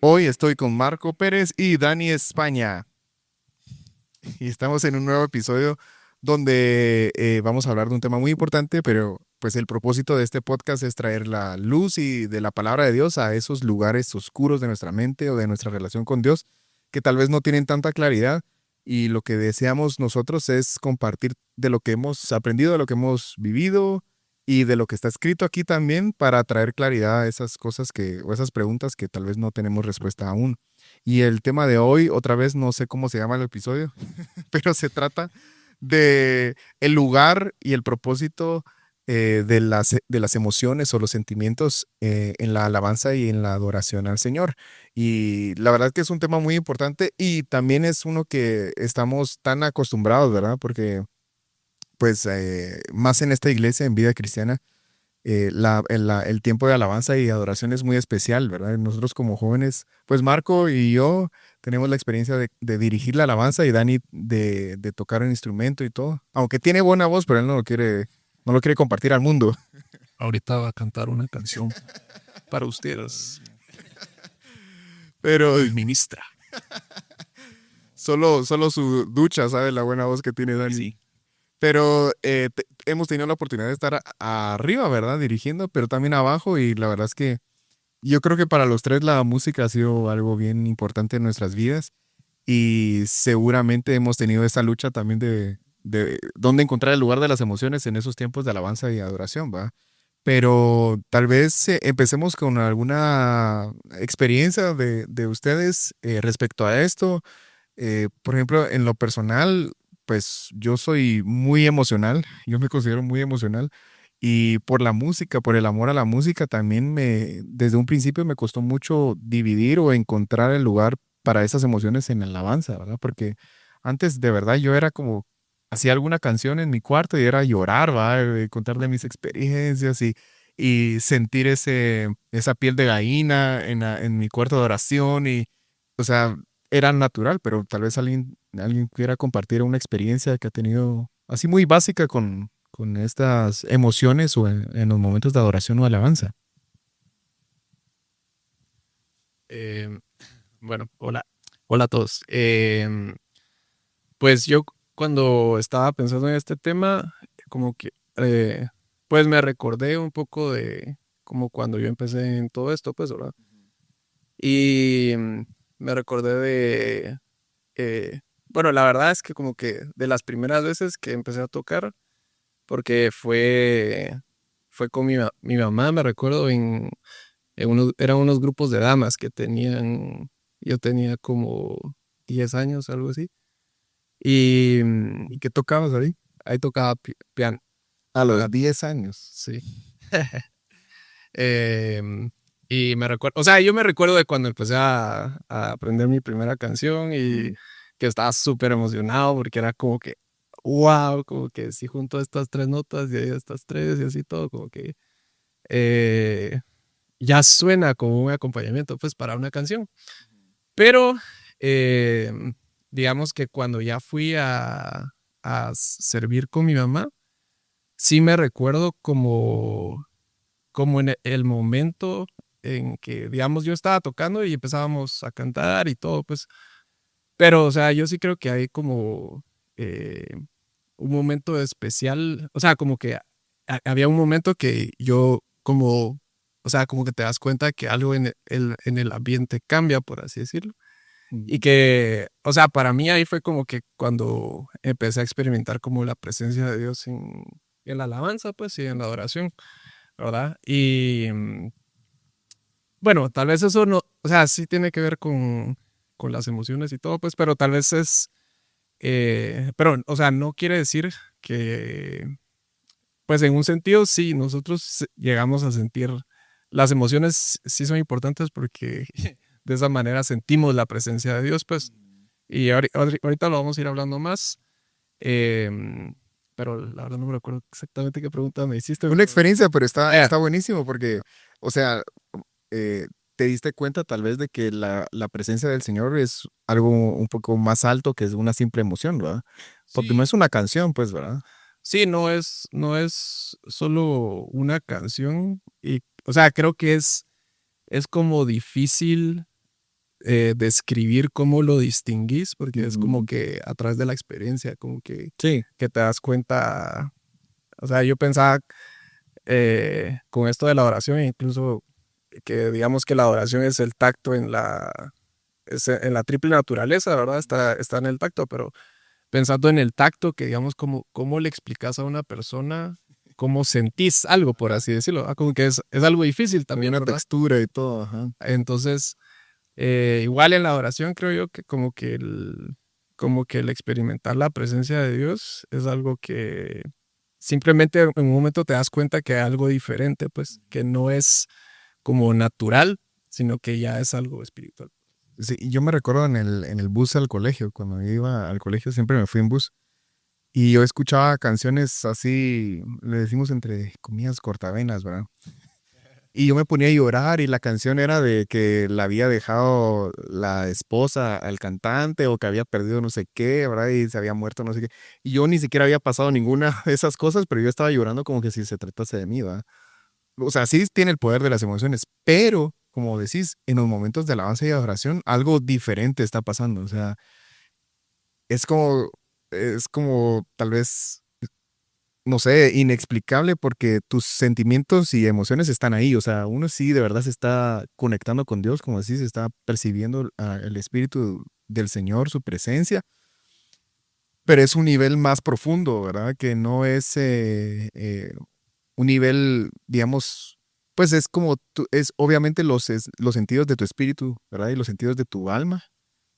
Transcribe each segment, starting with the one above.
Hoy estoy con Marco Pérez y Dani España y estamos en un nuevo episodio donde vamos a hablar de un tema muy importante, pero pues el propósito de este podcast es traer la luz y de la palabra de Dios a esos lugares oscuros de nuestra mente o de nuestra relación con Dios que tal vez no tienen tanta claridad, y lo que deseamos nosotros es compartir de lo que hemos aprendido, de lo que hemos vivido y de lo que está escrito aquí también, para traer claridad a esas cosas o esas preguntas que tal vez no tenemos respuesta aún. Y el tema de hoy, otra vez, no sé cómo se llama el episodio, pero se trata de el lugar y el propósito de las emociones o los sentimientos en la alabanza y en la adoración al Señor. Y la verdad que es un tema muy importante, y también es uno que estamos tan acostumbrados, ¿verdad? Porque pues más en esta iglesia, en Vida Cristiana, el tiempo de alabanza y adoración es muy especial, ¿verdad? Nosotros como jóvenes, pues Marco y yo tenemos la experiencia de dirigir la alabanza, y Dani de tocar un instrumento y todo. Aunque tiene buena voz, pero él no lo quiere compartir al mundo. Ahorita va a cantar una canción para ustedes. Pero Y ministra. solo su ducha sabe la buena voz que tiene Dani. Sí. Pero hemos tenido la oportunidad de estar arriba, ¿verdad? Dirigiendo, pero también abajo, y la verdad es que yo creo que para los tres la música ha sido algo bien importante en nuestras vidas, y seguramente hemos tenido esa lucha también de dónde encontrar el lugar de las emociones en esos tiempos de alabanza y adoración, ¿va? Pero tal vez empecemos con alguna experiencia de ustedes respecto a esto. Por ejemplo, en lo personal, pues yo soy muy emocional, yo me considero muy emocional, y por la música, por el amor a la música, también desde un principio me costó mucho dividir o encontrar el lugar para esas emociones en la alabanza, ¿verdad? Porque antes de verdad yo era como, hacía alguna canción en mi cuarto y era llorar, ¿va? Contarle mis experiencias y sentir esa piel de gallina en mi cuarto de oración, o sea, era natural, pero tal vez alguien quiera compartir una experiencia que ha tenido así muy básica con estas emociones o en los momentos de adoración o alabanza. Eh, bueno, hola. Hola a todos. Pues yo cuando estaba pensando en este tema, como que, pues me recordé un poco de como cuando yo empecé en todo esto, pues, ¿verdad? Y me recordé eh, bueno, la verdad es que como que de las primeras veces que empecé a tocar, porque fue con mi mamá, me recuerdo, eran unos grupos de damas que yo tenía como 10 años, algo así, y ¿Y qué tocabas ahí? ahí tocaba piano, A ¿verdad? los 10 años. Sí. Em, y me recuerdo, o sea, yo me recuerdo de cuando empecé a aprender mi primera canción y que estaba súper emocionado porque era como que, wow, como que si junto estas tres notas y ahí estas tres y así todo, como que eh, ya suena como un acompañamiento pues para una canción. Pero eh, digamos que cuando ya fui a servir con mi mamá, sí me recuerdo como en el momento en que, digamos, yo estaba tocando y empezábamos a cantar y todo, pues, pero, o sea, yo sí creo que hay como eh, un momento especial, o sea, como que había un momento que yo como, o sea, como que te das cuenta que algo en el ambiente cambia, por así decirlo. Y que, o sea, para mí ahí fue como que cuando empecé a experimentar como la presencia de Dios en la alabanza, pues, y en la adoración, ¿verdad? Y bueno, tal vez eso no, o sea, sí tiene que ver con las emociones y todo, pues, pero tal vez pero, o sea, no quiere decir que, pues, en un sentido, sí, nosotros llegamos a sentir, las emociones sí son importantes porque de esa manera sentimos la presencia de Dios, pues, y ahorita lo vamos a ir hablando más, em, pero la verdad no me recuerdo exactamente qué pregunta me hiciste. Una experiencia, pero está, Eh, está buenísimo porque, o sea, eh, te diste cuenta tal vez de que la presencia del Señor es algo un poco más alto que es una simple emoción, ¿verdad? Porque no sí, es una canción, pues, ¿verdad? Sí, no es solo una canción y, o sea, creo que es como difícil describir cómo lo distinguís, porque es como que a través de la experiencia, como Sí. que te das cuenta, o sea, yo pensaba con esto de la oración, incluso que digamos que la adoración es el tacto en la triple naturaleza, ¿verdad? Está en el tacto, pero pensando en el tacto, que digamos, cómo le explicas a una persona cómo sentís algo, por así decirlo. Como que es algo difícil Hay también, una ¿verdad? textura y todo, ajá. Entonces, igual en la oración creo yo que como que el experimentar la presencia de Dios es algo que simplemente en un momento te das cuenta que hay algo diferente, pues, que no es como natural, sino que ya es algo espiritual. Sí, yo me recuerdo en el bus al colegio, cuando iba al colegio siempre me fui en bus. Y yo escuchaba canciones así, le decimos entre comillas cortavenas, ¿verdad? Y yo me ponía a llorar y la canción era de que la había dejado la esposa al cantante o que había perdido no sé qué, ¿verdad? Y se había muerto no sé qué. Y yo ni siquiera había pasado ninguna de esas cosas, pero yo estaba llorando como que si se tratase de mí, ¿verdad? O sea, sí tiene el poder de las emociones, pero como decís, en los momentos de alabanza y adoración, algo diferente está pasando. O sea, es como, es como tal vez no sé, inexplicable porque tus sentimientos y emociones están ahí. O sea, uno sí de verdad se está conectando con Dios, como decís, está percibiendo el Espíritu del Señor, su presencia, pero es un nivel más profundo, ¿verdad? Que no es un nivel, digamos, pues es como, es obviamente los sentidos de tu espíritu, ¿verdad? Y los sentidos de tu alma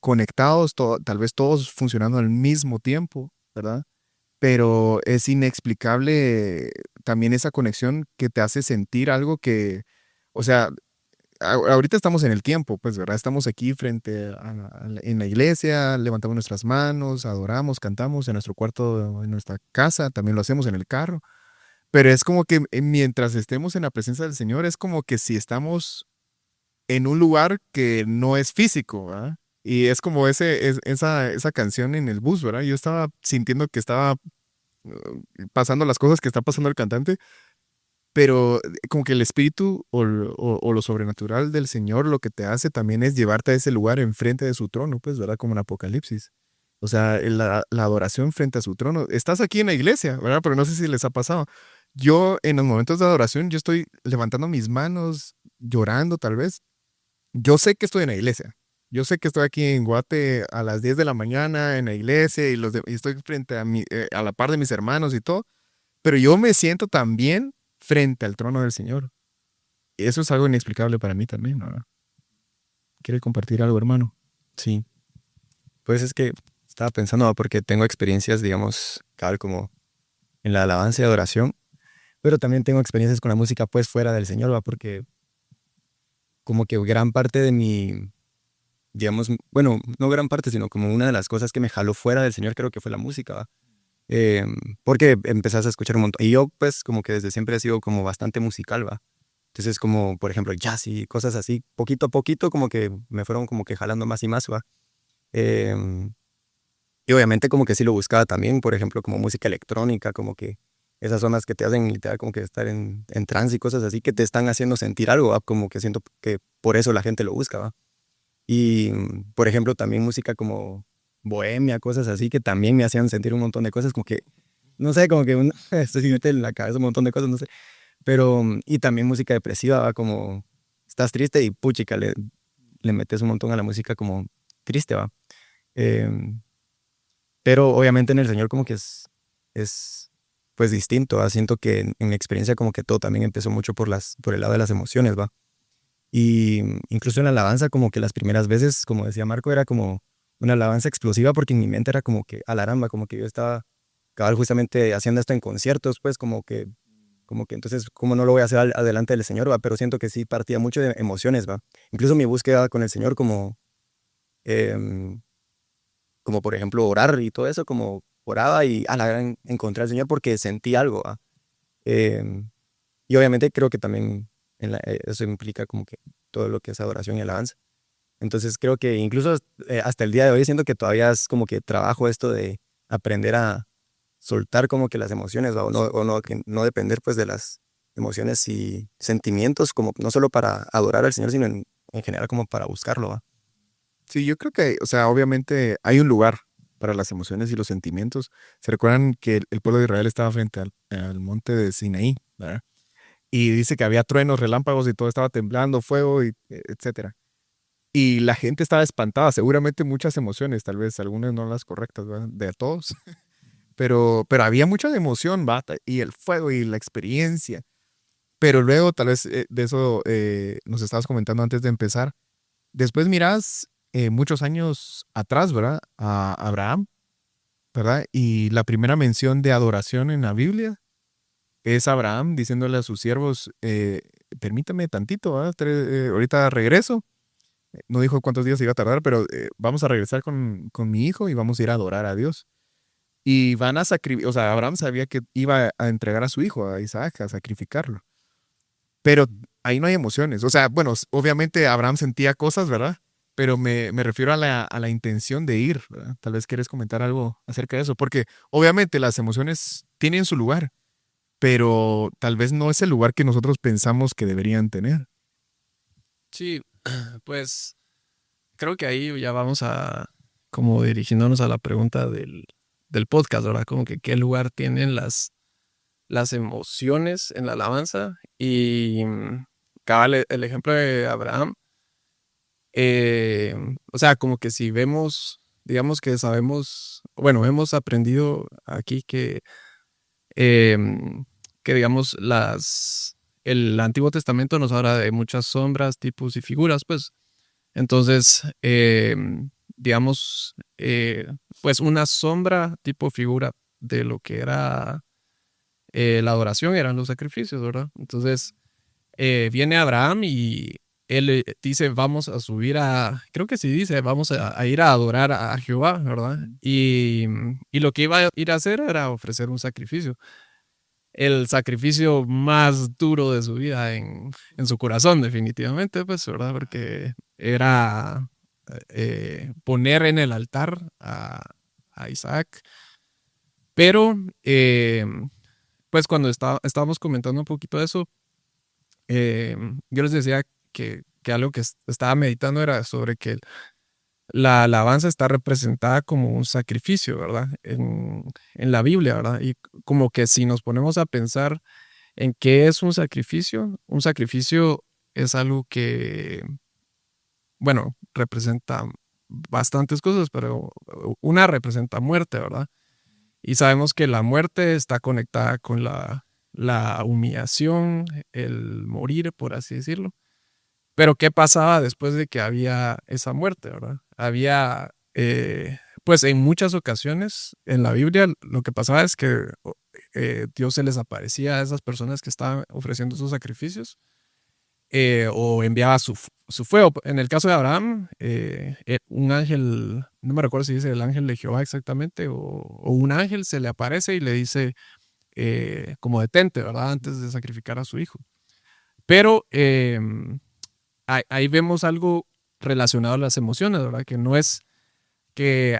conectados, tal vez todos funcionando al mismo tiempo, ¿verdad? Pero es inexplicable también esa conexión que te hace sentir algo que, o sea, ahorita estamos en el tiempo, pues, ¿verdad? Estamos aquí frente en la iglesia, levantamos nuestras manos, adoramos, cantamos en nuestro cuarto, en nuestra casa, también lo hacemos en el carro, pero es como que mientras estemos en la presencia del Señor, es como que si estamos en un lugar que no es físico, ¿verdad? Y es como esa canción en el bus, ¿verdad? Yo estaba sintiendo que estaba pasando las cosas que está pasando el cantante, pero como que el espíritu o lo sobrenatural del Señor lo que te hace también es llevarte a ese lugar enfrente de su trono, pues, ¿verdad? Como en Apocalipsis. O sea, la adoración frente a su trono. Estás aquí en la iglesia, ¿verdad? Pero no sé si les ha pasado. Yo en los momentos de adoración, yo estoy levantando mis manos, llorando tal vez. Yo sé que estoy en la iglesia. Yo sé que estoy aquí en Guate a las 10 de la mañana en la iglesia y estoy frente a la par de mis hermanos y todo, pero yo me siento también frente al trono del Señor. Y eso es algo inexplicable para mí también, ¿no? ¿Quiere compartir algo, hermano? Sí, pues es que estaba pensando, ¿va? Porque tengo experiencias, digamos, cabal, como en la alabanza y adoración, pero también tengo experiencias con la música, pues, fuera del Señor, ¿va? Porque como que gran parte de mi, digamos, bueno, no gran parte, sino como una de las cosas que me jaló fuera del Señor, creo que fue la música, ¿va? Porque empezás a escuchar un montón. Y yo, pues, como que desde siempre he sido como bastante musical, ¿va? Entonces, como, por ejemplo, jazz y cosas así, poquito a poquito, como que me fueron como que jalando más y más, ¿va? Em, Y obviamente como que sí lo buscaba también, por ejemplo, como música electrónica, como que esas zonas que te hacen literal como que estar en trance y cosas así que te están haciendo sentir algo, ¿va? Como que siento que por eso la gente lo busca, ¿va? Y, por ejemplo, también música como bohemia, cosas así que también me hacían sentir un montón de cosas, como que, no sé, como que esto sí me mete en la cabeza un montón de cosas, no sé. Pero, y también música depresiva, ¿va? Como estás triste y puchica, le metes un montón a la música como triste, ¿va? Em, pero obviamente en el Señor como que es pues distinto, ¿va? Siento que en mi experiencia como que todo también empezó mucho por el lado de las emociones, ¿va? Y incluso en la alabanza como que las primeras veces, como decía Marco, era como una alabanza explosiva porque en mi mente era como que alaramba, como que yo estaba cabal justamente haciendo esto en conciertos, pues como que entonces, ¿cómo no lo voy a hacer adelante del Señor, va? Pero siento que sí partía mucho de emociones, va. Incluso mi búsqueda con el Señor em, como por ejemplo orar y todo eso, como oraba y a la gran encontré al Señor porque sentí algo, ¿va? Em, y obviamente creo que también eso implica como que todo lo que es adoración y alabanza. Entonces creo que incluso hasta el día de hoy siento que todavía es como que trabajo esto de aprender a soltar como que las emociones, ¿va? O no, que no depender pues de las emociones y sentimientos, como no solo para adorar al Señor, sino en general como para buscarlo, ¿va? Sí, yo creo que, o sea, obviamente hay un lugar para las emociones y los sentimientos. ¿Se recuerdan que el pueblo de Israel estaba frente al monte de Sinaí, ¿verdad? Y dice que había truenos, relámpagos y todo estaba temblando, fuego, y etcétera. Y la gente estaba espantada, seguramente muchas emociones, tal vez algunas no las correctas, ¿verdad? De todos, pero había mucha emoción, ¿va? Y el fuego y la experiencia. Pero luego, tal vez de eso nos estabas comentando antes de empezar. Después mirás muchos años atrás, ¿verdad? A Abraham, ¿verdad? Y la primera mención de adoración en la Biblia es Abraham diciéndole a sus siervos, permítame tantito, ¿verdad? Ahorita regreso. No dijo cuántos días iba a tardar, pero vamos a regresar con mi hijo y vamos a ir a adorar a Dios. Y van a sacrificar, o sea, Abraham sabía que iba a entregar a su hijo, a Isaac, a sacrificarlo. Pero ahí no hay emociones. O sea, bueno, obviamente Abraham sentía cosas, ¿verdad? Pero me refiero a la intención de ir, ¿verdad? Tal vez quieres comentar algo acerca de eso, porque obviamente las emociones tienen su lugar, pero tal vez no es el lugar que nosotros pensamos que deberían tener. Sí, pues creo que ahí ya vamos a como dirigiéndonos a la pregunta del podcast, ¿verdad? Como que qué lugar tienen las emociones en la alabanza. Y cabal, el ejemplo de Abraham, o sea, como que si vemos, digamos que sabemos, bueno, hemos aprendido aquí em, que digamos, el Antiguo Testamento nos habla de muchas sombras, tipos y figuras, pues. Entonces, digamos, pues una sombra tipo figura de lo que era la adoración eran los sacrificios, ¿verdad? Entonces, viene Abraham y él dice, vamos a subir creo que sí dice, vamos a ir a adorar a Jehová, ¿verdad? Y lo que iba a ir a hacer era ofrecer un sacrificio. El sacrificio más duro de su vida en su corazón, definitivamente, pues, ¿verdad? Porque era poner en el altar a Isaac. Pero, pues, cuando estábamos comentando un poquito de eso, yo les decía que algo que estaba meditando era sobre que la alabanza está representada como un sacrificio, ¿verdad? En la Biblia, ¿verdad? Y como que si nos ponemos a pensar en qué es un sacrificio es algo que, bueno, representa bastantes cosas, pero una representa muerte, ¿verdad? Y sabemos que la muerte está conectada con la humillación, el morir, por así decirlo. Pero ¿qué pasaba después de que había esa muerte, verdad? Había, pues en muchas ocasiones en la Biblia lo que pasaba es que Dios se les aparecía a esas personas que estaban ofreciendo sus sacrificios o enviaba su fuego. En el caso de Abraham, un ángel, no me recuerdo si dice el ángel de Jehová exactamente, o un ángel se le aparece y le dice como detente, ¿verdad? Antes de sacrificar a su hijo. Pero ahí vemos algo relacionado a las emociones, ¿verdad? Que no es que,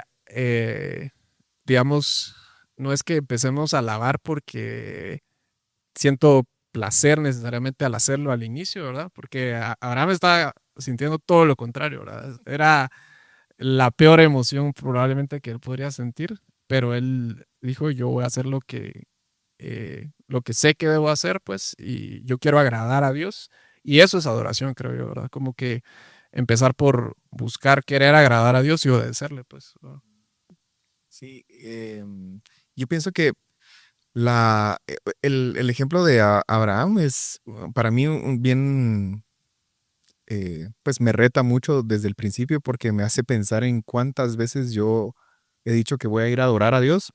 digamos, no es que empecemos a alabar porque siento placer necesariamente al hacerlo al inicio, ¿verdad? Porque Abraham estaba sintiendo todo lo contrario, ¿verdad? Era la peor emoción probablemente que él podría sentir, pero él dijo, yo voy a hacer lo que sé que debo hacer, pues, y yo quiero agradar a Dios. Y eso es adoración, creo yo, ¿verdad? Como que empezar por buscar querer agradar a Dios y obedecerle, pues. Sí, yo pienso que el ejemplo de Abraham es para mí un bien, pues me reta mucho desde el principio porque me hace pensar en cuántas veces yo he dicho que voy a ir a adorar a Dios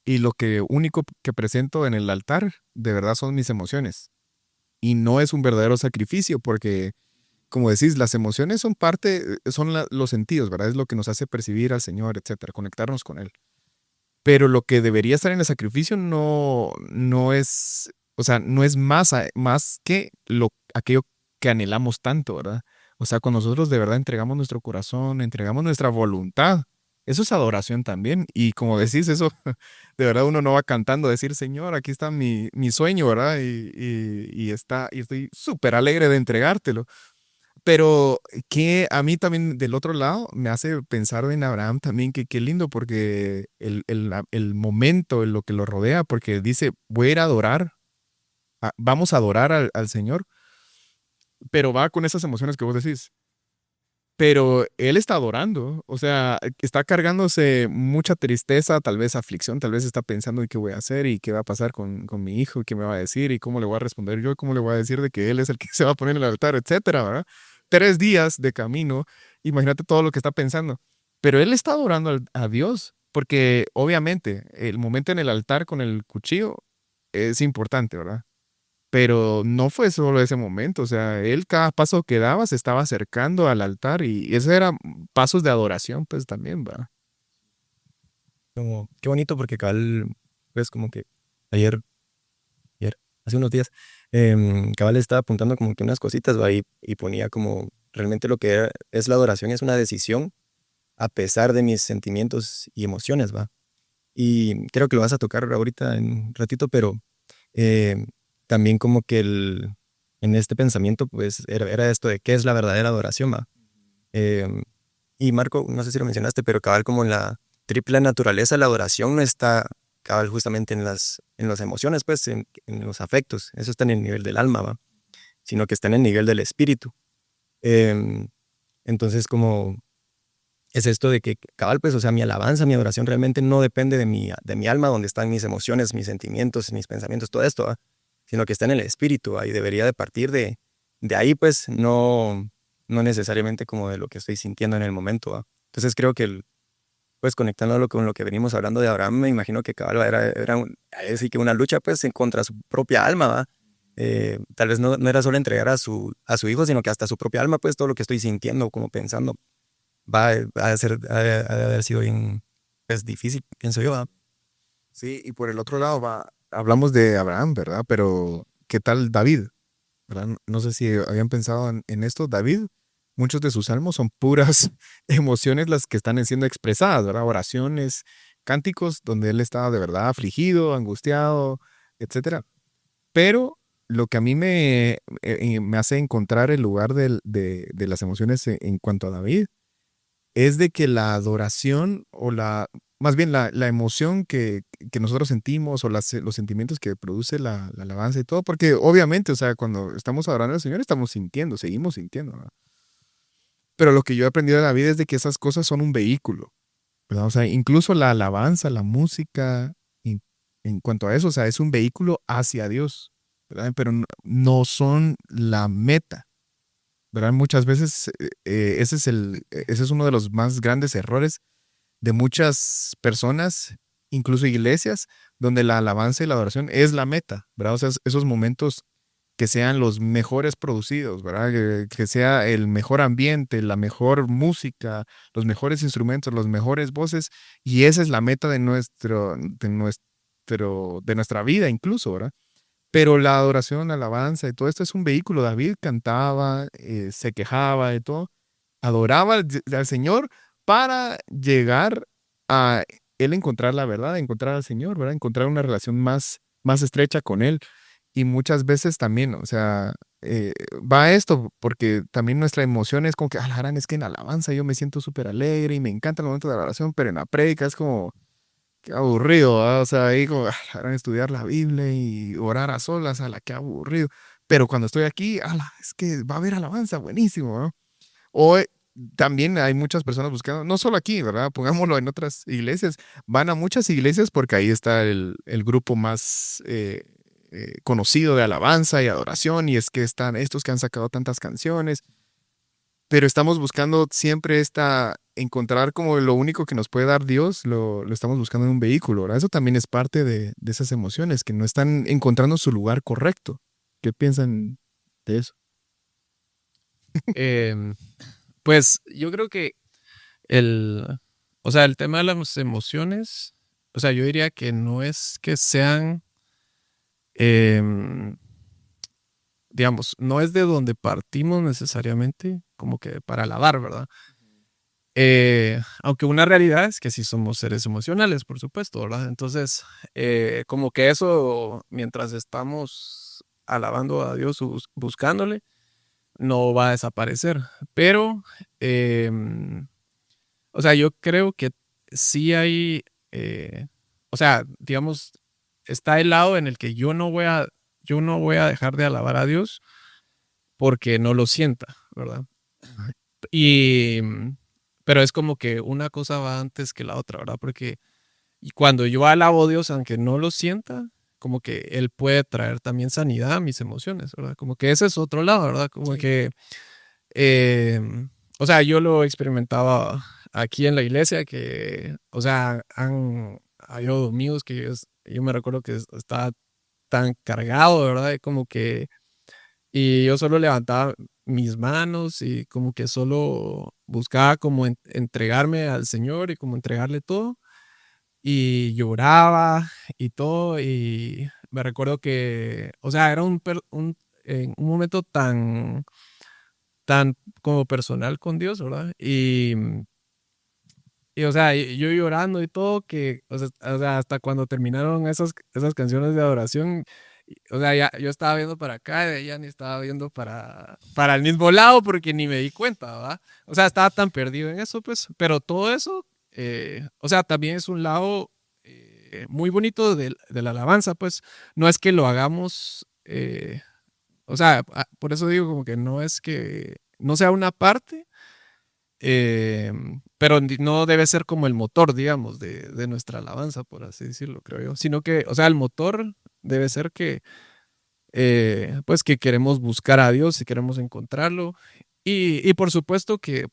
y lo que único que presento en el altar de verdad son mis emociones y no es un verdadero sacrificio porque, como decís, las emociones son parte, son los sentidos, ¿verdad? Es lo que nos hace percibir al Señor, etcétera, conectarnos con Él. Pero lo que debería estar en el sacrificio no es, o sea, no es más que aquello que anhelamos tanto, ¿verdad? O sea, cuando nosotros de verdad entregamos nuestro corazón, entregamos nuestra voluntad, eso es adoración también. Y como decís, eso, de verdad uno no va cantando, decir, Señor, aquí está mi sueño, ¿verdad? Y estoy súper alegre de entregártelo. Pero que a mí también del otro lado me hace pensar en Abraham también, que qué lindo, porque el momento, en lo que lo rodea, porque dice, voy a ir a adorar, vamos a adorar al Señor, pero va con esas emociones que vos decís. Pero él está adorando, o sea, está cargándose mucha tristeza, tal vez aflicción, tal vez está pensando en qué voy a hacer y qué va a pasar con mi hijo, y qué me va a decir y cómo le voy a responder yo, y cómo le voy a decir de que él es el que se va a poner en el altar, etcétera, ¿verdad? 3 días de camino, imagínate todo lo que está pensando. Pero él está adorando a Dios, porque obviamente el momento en el altar con el cuchillo es importante, ¿verdad? Pero no fue solo ese momento, o sea, él cada paso que daba se estaba acercando al altar y esos eran pasos de adoración, pues también, va. Como, qué bonito porque cabal, pues como que ayer, hace unos días, cabal estaba apuntando como que unas cositas, va, y ponía como realmente lo que es la adoración es una decisión a pesar de mis sentimientos y emociones, va. Y creo que lo vas a tocar ahorita en un ratito, pero eh, también como que en este pensamiento, pues era esto de qué es la verdadera adoración, va. Em, y Marco, no sé si lo mencionaste, pero cabal como en la triple naturaleza, la adoración no está cabal justamente en las emociones, pues en los afectos, eso está en el nivel del alma, va, sino que está en el nivel del espíritu. Em, entonces como es esto de que cabal, pues, o sea, mi alabanza, mi adoración realmente no depende de mi alma, donde están mis emociones, mis sentimientos, mis pensamientos, todo esto, ¿va? Sino que está en el espíritu, ¿va? Y debería de partir de ahí, pues, no necesariamente como de lo que estoy sintiendo en el momento, ¿va? Entonces creo que, pues, conectándolo con lo que venimos hablando de Abraham, me imagino que cabal así que una lucha, pues, en contra su propia alma, ¿va? Tal vez no era solo entregar a su hijo, sino que hasta su propia alma, pues, todo lo que estoy sintiendo, como pensando ha de haber sido bien, pues, difícil, pienso yo. Sí, y por el otro lado va, hablamos de Abraham, ¿verdad? Pero ¿qué tal David? ¿Verdad? No sé si habían pensado en esto. David, muchos de sus salmos son puras emociones las que están siendo expresadas, ¿verdad? Oraciones, cánticos donde él estaba de verdad afligido, angustiado, etcétera. Pero lo que a mí me hace encontrar el lugar de las emociones en cuanto a David es de que la adoración o más bien la emoción que nosotros sentimos o los sentimientos que produce la alabanza y todo, porque obviamente, o sea, cuando estamos adorando al Señor estamos sintiendo, seguimos sintiendo, ¿verdad? Pero lo que yo he aprendido de la vida es de que esas cosas son un vehículo, ¿verdad? O sea, incluso la alabanza, la música, en cuanto a eso, o sea, es un vehículo hacia Dios, ¿verdad? Pero no son la meta. ¿Verdad? Muchas veces ese es uno de los más grandes errores de muchas personas, incluso iglesias, donde la alabanza y la adoración es la meta, ¿verdad? O sea, esos momentos que sean los mejores producidos, ¿verdad? Que sea el mejor ambiente, la mejor música, los mejores instrumentos, las mejores voces, y esa es la meta de nuestra vida incluso, ¿verdad? Pero la adoración, la alabanza y todo esto es un vehículo. David cantaba, se quejaba de todo, adoraba al Señor para llegar a él encontrar la verdad, encontrar al Señor, ¿verdad? Encontrar una relación más estrecha con Él. Y muchas veces también, o sea, va esto, porque también nuestra emoción es como que, ah, la gran es que en alabanza yo me siento súper alegre y me encanta el momento de la oración, pero en la prédica es como qué aburrido, ¿verdad? O sea, ahí como estudiar la Biblia y orar a solas, a la que aburrido. Pero cuando estoy aquí, ala, es que va a haber alabanza, buenísimo, ¿no? O también hay muchas personas buscando, no solo aquí, ¿verdad? Pongámoslo en otras iglesias. Van a muchas iglesias porque ahí está el grupo más conocido de alabanza y adoración, y es que están estos que han sacado tantas canciones, pero estamos buscando siempre encontrar como lo único que nos puede dar Dios, lo estamos buscando en un vehículo, ¿verdad? Eso también es parte de esas emociones, que no están encontrando su lugar correcto. ¿Qué piensan de eso? Em, pues yo creo que el, o sea, el tema de las emociones, o sea, yo diría que no es que sean, em, digamos, no es de donde partimos necesariamente, como que para alabar, ¿verdad? Aunque una realidad es que sí somos seres emocionales, por supuesto, ¿verdad? Entonces, como que eso, mientras estamos alabando a Dios o buscándole, no va a desaparecer. Pero, o sea, yo creo que sí hay, o sea, digamos, está el lado en el que yo no voy a dejar de alabar a Dios porque no lo sienta, ¿verdad? Y, pero es como que una cosa va antes que la otra, ¿verdad? Porque y cuando yo alabo a Dios, aunque no lo sienta, como que Él puede traer también sanidad a mis emociones, ¿verdad? Como que ese es otro lado, ¿verdad? Como que, eh, o sea, yo lo experimentaba aquí en la iglesia, que, o sea, han habido domingos que yo me recuerdo que estaba tan cargado, ¿verdad? Y como que, y yo solo levantaba mis manos y como que solo buscaba como entregarme al Señor y como entregarle todo y lloraba y todo, y me recuerdo que, o sea, era un momento tan como personal con Dios, ¿verdad? Y o sea, yo llorando y todo, que, o sea, hasta cuando terminaron esas canciones de adoración, o sea, ya, yo estaba viendo para acá y ella ni estaba viendo para el mismo lado porque ni me di cuenta, ¿verdad? O sea, estaba tan perdido en eso, pues, pero todo eso, o sea, también es un lado muy bonito de la alabanza, pues, no es que lo hagamos, o sea, por eso digo como que no es que no sea una parte, pero no debe ser como el motor, digamos, de nuestra alabanza, por así decirlo, creo yo, sino que, o sea, el motor debe ser que, pues, que queremos buscar a Dios y queremos encontrarlo, y por supuesto que,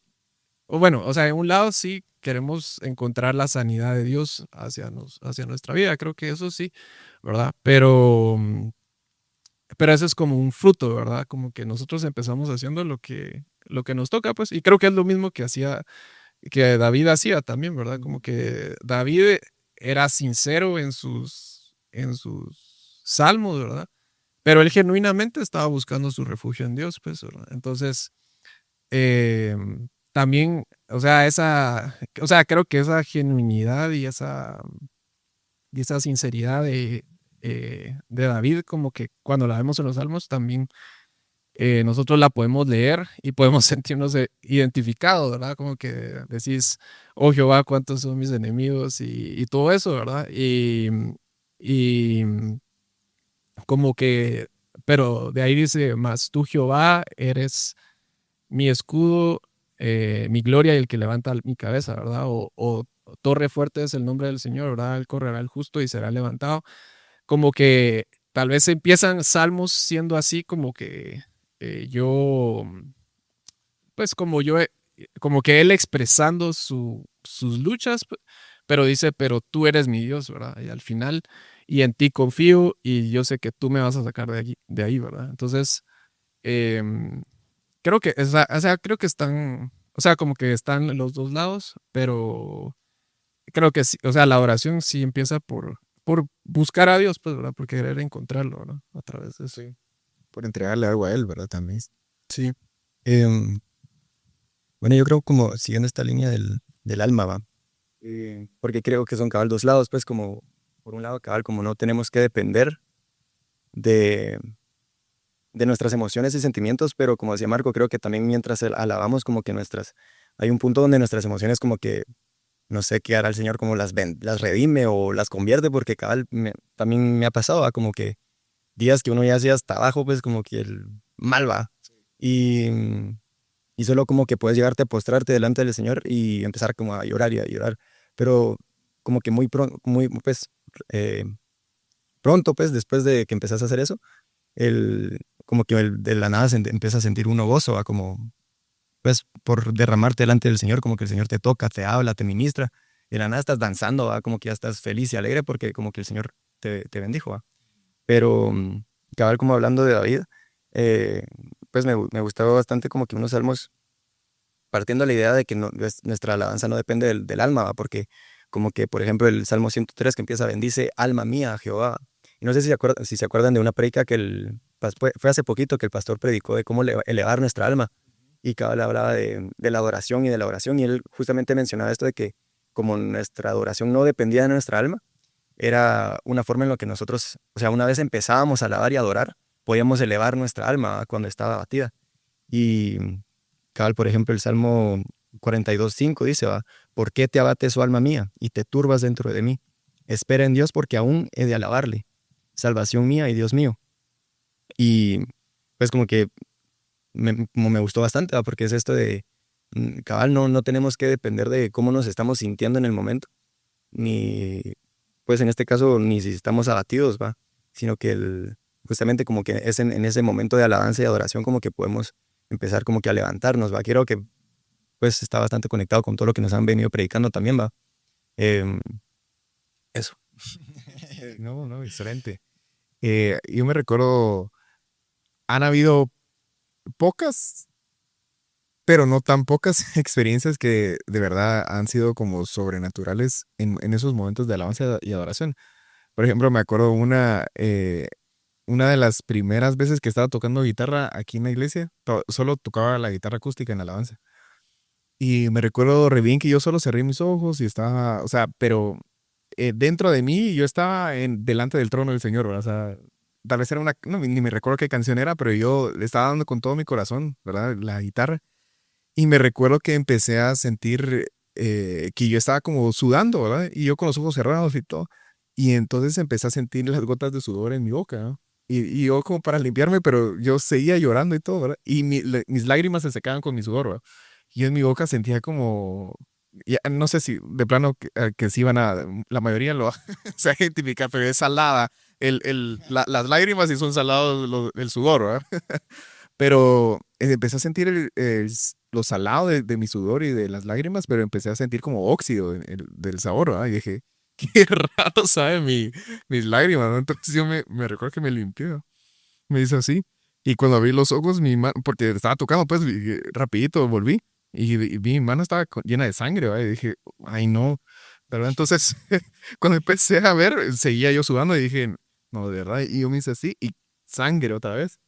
o bueno, o sea, en un lado sí queremos encontrar la sanidad de Dios hacia nuestra vida, creo que eso sí, ¿verdad? Pero eso es como un fruto, ¿verdad? Como que nosotros empezamos haciendo lo que nos toca, pues, y creo que es lo mismo que David hacía también, ¿verdad? Como que David era sincero en sus salmos, ¿verdad? Pero él genuinamente estaba buscando su refugio en Dios, pues, ¿verdad? Entonces, también, o sea, creo que esa genuinidad y esa sinceridad de David, como que cuando la vemos en los salmos, también nosotros la podemos leer y podemos sentirnos identificados, ¿verdad? Como que decís, oh Jehová, cuántos son mis enemigos y todo eso, ¿verdad? Y como que, pero de ahí dice, más tú Jehová eres mi escudo, mi gloria y el que levanta mi cabeza, ¿verdad? O torre fuerte es el nombre del Señor, ¿verdad? Él correrá el justo y será levantado. Como que tal vez empiezan salmos siendo así como que yo, pues como yo, como que él expresando sus luchas, pero dice, pero tú eres mi Dios, ¿verdad? Y al final, y en ti confío y yo sé que tú me vas a sacar de ahí, ¿verdad? Entonces, em, creo que, o sea, creo que están, o sea, como que están los dos lados, pero creo que sí, o sea, la oración sí empieza por buscar a Dios, pues, ¿verdad? Por querer encontrarlo, ¿verdad? A través de eso. Sí. Por entregarle algo a él, ¿verdad? También. Sí. Em, bueno, yo creo como siguiendo esta línea del alma, ¿va? Porque creo que son cabal dos lados, pues como, por un lado, cabal, como no tenemos que depender de, de nuestras emociones y sentimientos, pero como decía Marco, creo que también mientras alabamos como que hay un punto donde nuestras emociones como que, no sé qué hará el Señor, como las redime o las convierte, porque cabal, también me ha pasado, ¿va? Como que días que uno ya hacía hasta abajo, pues como que el mal va. Y, y solo como que puedes llegarte a postrarte delante del Señor y empezar como a llorar y a llorar. Pero como que pues, eh, pronto, pues, después de que empezás a hacer eso, como que de la nada empieza a sentir uno gozo, ¿va? Como, pues, por derramarte delante del Señor, como que el Señor te toca, te habla, te ministra. Y de la nada estás danzando, ¿va? Como que ya estás feliz y alegre porque como que el Señor te bendijo, ¿va? Pero, cabal, como hablando de David, eh, pues me gustaba bastante como que unos salmos partiendo de la idea de que nuestra alabanza no depende del alma, ¿va? Porque como que, por ejemplo, el Salmo 103 que empieza, bendice alma mía a Jehová. Y no sé si se acuerdan de una predica que fue hace poquito que el pastor predicó de cómo elevar nuestra alma. y cabal hablaba de la adoración y de la oración, y él justamente mencionaba esto de que como nuestra adoración no dependía de nuestra alma, era una forma en la que nosotros, o sea, una vez empezábamos a alabar y adorar, podíamos elevar nuestra alma cuando estaba abatida. Y cabal, por ejemplo, el Salmo 42:5 dice, va, ¿por qué te abates, su alma mía, y te turbas dentro de mí? Espera en Dios porque aún he de alabarle, salvación mía y Dios mío. Y pues como que como me gustó bastante, ¿va? Porque es esto de, cabal, no tenemos que depender de cómo nos estamos sintiendo en el momento, ni, pues en este caso, ni si estamos abatidos, ¿va? Sino que justamente como que es en ese momento de alabanza y adoración como que podemos empezar como que a levantarnos, ¿va? Quiero que pues está bastante conectado con todo lo que nos han venido predicando también, ¿va? Em, eso. No, excelente. Yo me recuerdo, han habido pocas, pero no tan pocas experiencias que de verdad han sido como sobrenaturales en esos momentos de alabanza y adoración. Por ejemplo, me acuerdo una de las primeras veces que estaba tocando guitarra aquí en la iglesia, solo tocaba la guitarra acústica en la alabanza. Y me recuerdo re bien que yo solo cerré mis ojos y estaba, o sea, pero dentro de mí yo estaba delante del trono del Señor, ¿verdad? O sea, tal vez era no, ni me recuerdo qué canción era, pero yo le estaba dando con todo mi corazón, ¿verdad? La guitarra. Y me recuerdo que empecé a sentir que yo estaba como sudando, ¿verdad? Y yo con los ojos cerrados y todo. Y entonces empecé a sentir las gotas de sudor en mi boca, ¿no? Y yo como para limpiarme, pero yo seguía llorando y todo, ¿verdad? Y mis lágrimas se secaban con mi sudor, ¿verdad? Y en mi boca sentía como, ya, no sé si de plano que sí van a, la mayoría lo se va a identificar, pero es salada. Las lágrimas sí son salados el sudor, ¿verdad? Pero empecé a sentir lo salado de mi sudor y de las lágrimas, pero empecé a sentir como óxido del sabor, ¿verdad? Y dije, qué raro sabe mis lágrimas, ¿no? Entonces yo me recuerdo que me limpié, ¿no? Me hizo así. Y cuando abrí los ojos, mi mano, porque estaba tocando, pues rapidito volví y mi mano estaba llena de sangre, ¿verdad? Y dije, ay no, ¿verdad? Entonces, cuando empecé a ver, seguía yo sudando y dije, no, de verdad. Y yo me hice así y sangre otra vez.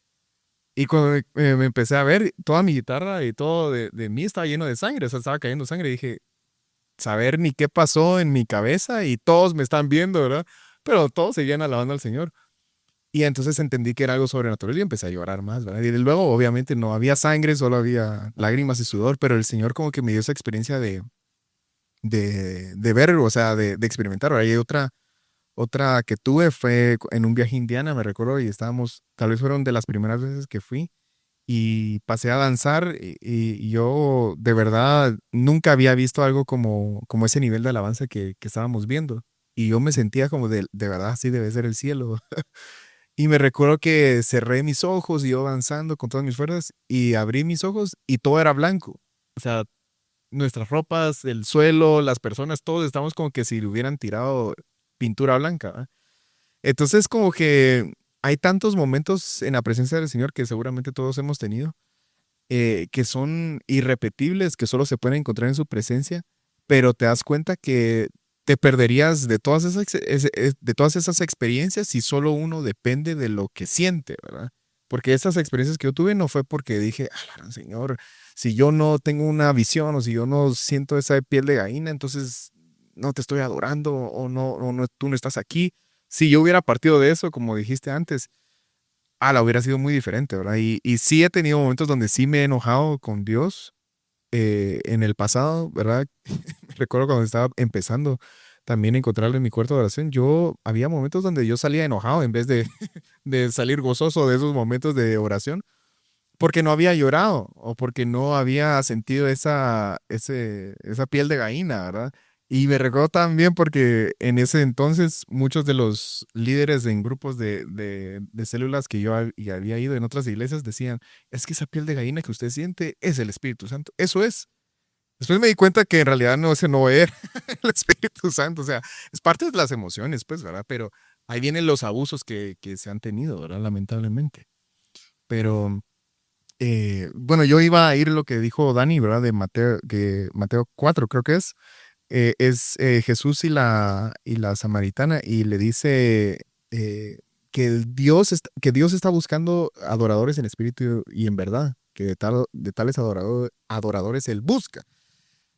Y cuando me empecé a ver, toda mi guitarra y todo de mí estaba lleno de sangre, o sea, estaba cayendo sangre. Y dije, saber ni qué pasó en mi cabeza y todos me están viendo, ¿verdad? Pero todos seguían alabando al Señor. Y entonces entendí que era algo sobrenatural y empecé a llorar más, ¿verdad? Y luego, obviamente, no había sangre, solo había lágrimas y sudor, pero el Señor como que me dio esa experiencia de ver, o sea, de experimentar, ¿verdad? Y otra que tuve fue en un viaje a Indiana, me recuerdo, y estábamos, tal vez fueron de las primeras veces que fui, y pasé a danzar, y yo de verdad nunca había visto algo como ese nivel de alabanza que estábamos viendo. Y yo me sentía como de verdad, así debe ser el cielo. Y me recuerdo que cerré mis ojos y yo avanzando con todas mis fuerzas y abrí mis ojos y todo era blanco. O sea, nuestras ropas, el suelo, las personas, todos estamos como que si le hubieran tirado pintura blanca, ¿verdad? Entonces como que hay tantos momentos en la presencia del Señor que seguramente todos hemos tenido, que son irrepetibles, que solo se pueden encontrar en su presencia, pero te das cuenta que te perderías de de todas esas experiencias si solo uno depende de lo que siente, ¿verdad? Porque esas experiencias que yo tuve no fue porque dije, ah, Señor, si yo no tengo una visión o si yo no siento esa piel de gallina, entonces no te estoy adorando o no, tú no estás aquí. Si yo hubiera partido de eso, como dijiste antes, la hubiera sido muy diferente, ¿verdad? Y sí he tenido momentos donde sí me he enojado con Dios en el pasado, ¿verdad? Recuerdo cuando estaba empezando también a encontrarle en mi cuarto de oración, había momentos donde yo salía enojado en vez de salir gozoso de esos momentos de oración, porque no había llorado o porque no había sentido esa piel de gallina, ¿verdad? Y me recuerdo también porque en ese entonces muchos de los líderes en grupos de células que yo y había ido en otras iglesias decían, es que esa piel de gallina que usted siente es el Espíritu Santo. Eso es. Después me di cuenta que en realidad no, ese no era el Espíritu Santo, o sea, es parte de las emociones, pues, ¿verdad? Pero ahí vienen los abusos que se han tenido, ¿verdad? Lamentablemente. Pero bueno, yo iba a ir lo que dijo Dani, ¿verdad? De Mateo 4, creo que es Jesús y la samaritana, y le dice que Dios está buscando adoradores en espíritu y en verdad, que de tales adoradores Él busca.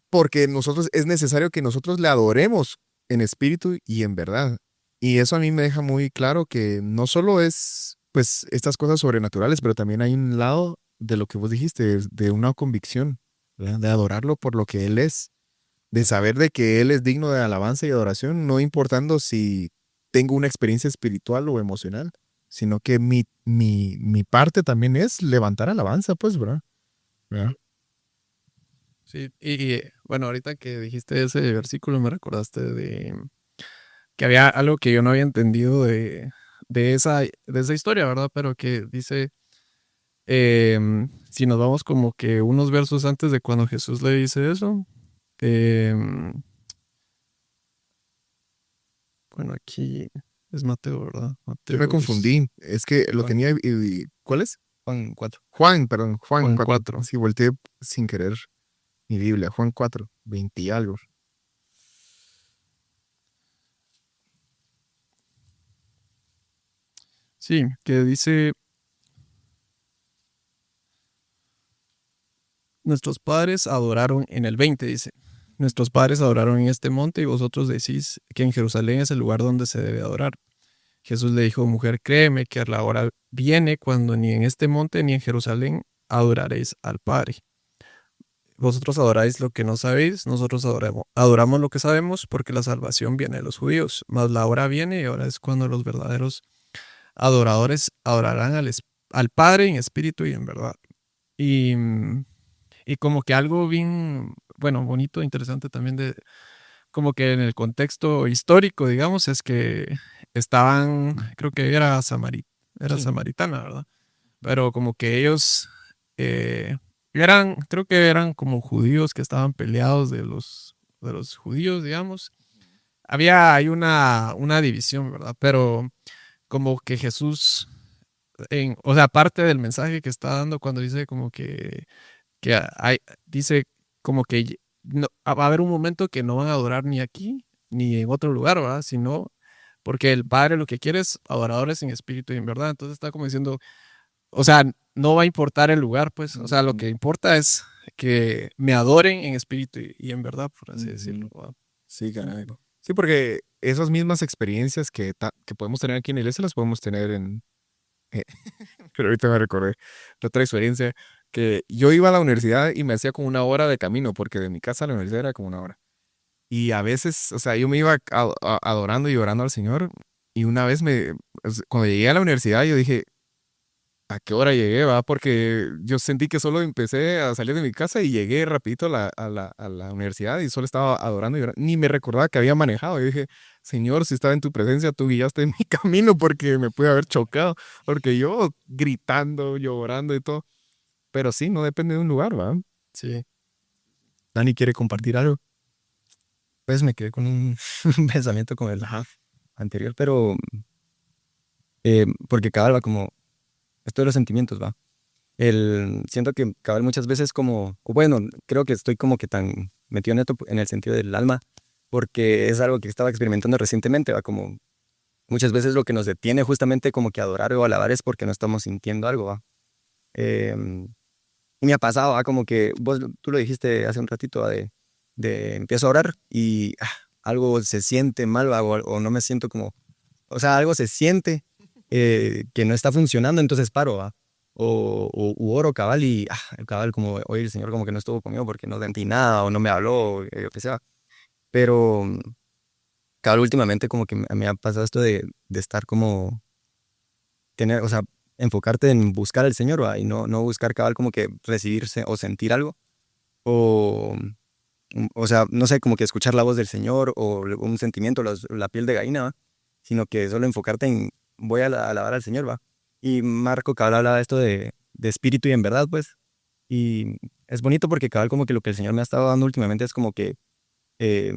Porque es necesario que nosotros le adoremos en espíritu y en verdad. Y eso a mí me deja muy claro que no solo es, pues, estas cosas sobrenaturales, pero también hay un lado de lo que vos dijiste, de una convicción, ¿verdad? De adorarlo por lo que Él es, de saber de que Él es digno de alabanza y adoración, no importando si tengo una experiencia espiritual o emocional, sino que mi parte también es levantar alabanza, pues, ¿verdad? ¿Verdad? Sí, bueno, ahorita que dijiste ese versículo me recordaste de que había algo que yo no había entendido de esa historia, ¿verdad? Pero que dice, si nos vamos como que unos versos antes de cuando Jesús le dice eso, em, bueno, aquí es Mateo, ¿verdad? Yo me Mateo confundí, es que lo Juan, tenía, ¿cuál es? Juan 4. Juan, perdón, Juan Juan 4. 4. Sí, volteé sin querer mi Biblia, Juan 4, 20 y algo. Sí, que dice, nuestros padres adoraron en el 20, dice. Nuestros padres adoraron en este monte y vosotros decís que en Jerusalén es el lugar donde se debe adorar. Jesús le dijo, mujer, créeme que la hora viene cuando ni en este monte ni en Jerusalén adoraréis al Padre. Vosotros adoráis lo que no sabéis, nosotros adoramos lo que sabemos porque la salvación viene de los judíos. Mas la hora viene y ahora es cuando los verdaderos adoradores adorarán al Padre en espíritu y en verdad. Y, y como que algo bien, bueno, bonito, interesante también como que en el contexto histórico, digamos, es que estaban, creo que era Sí. samaritana, ¿verdad? Pero como que ellos creo que eran como judíos que estaban peleados de los judíos, digamos. Hay una división, ¿verdad? Pero como que Jesús, o sea, parte del mensaje que está dando cuando dice como que dice como que va a haber un momento que no van a adorar ni aquí ni en otro lugar, ¿verdad? Sino porque el Padre lo que quiere es adoradores en espíritu y en verdad. Entonces está como diciendo, o sea, no va a importar el lugar, pues, o sea, lo que importa es que me adoren en espíritu y en verdad, por así decirlo, ¿verdad? Sí, caray. Sí, porque esas mismas experiencias que podemos tener aquí en la iglesia las podemos tener eh, pero ahorita me recordé de otra experiencia que yo iba a la universidad y me hacía como una hora de camino, porque de mi casa a la universidad era como una hora. Y a veces, o sea, yo me iba adorando y orando al Señor. Y una vez cuando llegué a la universidad, yo dije, ¿a qué hora llegué, va? Porque yo sentí que solo empecé a salir de mi casa y llegué rapidito a la universidad y solo estaba adorando y orando. Ni me recordaba que había manejado. Yo dije, Señor, si estaba en tu presencia, tú guiaste mi camino porque me pude haber chocado. Porque yo gritando, llorando y todo. Pero sí, no depende de un lugar, ¿va? Sí. Dani quiere compartir algo. Pues me quedé con un un pensamiento con el anterior, pero porque cabal va como esto de los sentimientos, va. Siento que cabal muchas veces como, o bueno, creo que estoy como que tan metido en esto en el sentido del alma, porque es algo que estaba experimentando recientemente, va, como muchas veces lo que nos detiene justamente como que adorar o alabar es porque no estamos sintiendo algo, va. Em, y me ha pasado, va, como que tú lo dijiste hace un ratito, va, de empiezo a orar y algo se siente mal, va, o no me siento como, o sea, algo se siente que no está funcionando, entonces paro, va. U oro cabal y cabal como, oye, el Señor como que no estuvo conmigo porque no sentí nada o no me habló, o yo qué sea. Pero cabal últimamente como que me ha pasado esto de estar como, tener, o sea, enfocarte en buscar al Señor, ¿va? Y no buscar cabal como que recibirse o sentir algo. O, o sea, no sé, como que escuchar la voz del Señor o un sentimiento, la piel de gallina, ¿va? Sino que solo enfocarte en voy a alabar al Señor, ¿va? Y Marco cabal hablaba de esto de espíritu y en verdad, pues. Y es bonito porque cabal como que lo que el Señor me ha estado dando últimamente es eh,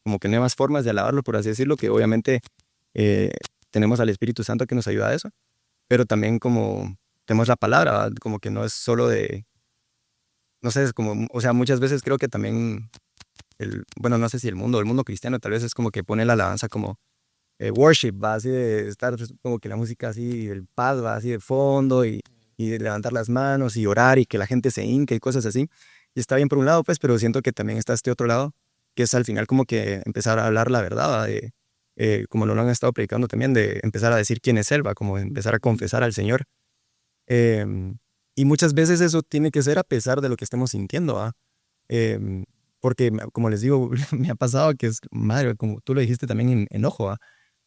como que nuevas formas de alabarlo, por así decirlo, que obviamente eh, tenemos al Espíritu Santo que nos ayuda a eso, pero también como tenemos la palabra, ¿va? Como que no es solo no sé, es como, o sea, muchas veces creo que también bueno, no sé si el mundo cristiano tal vez es como que pone la alabanza como worship, va así de estar como que la música así, el paz va así de fondo y y levantar las manos y orar y que la gente se hinque y cosas así. Y está bien por un lado, pues, pero siento que también está este otro lado, que es al final como que empezar a hablar la verdad, ¿va? De, como lo han estado predicando también, de empezar a decir quién es Él, ¿va? Como empezar a confesar al Señor. Em, y muchas veces eso tiene que ser a pesar de lo que estemos sintiendo, ¿va? Em, Porque, como les digo, me ha pasado que es, madre, como tú lo dijiste también, enojo, ¿va?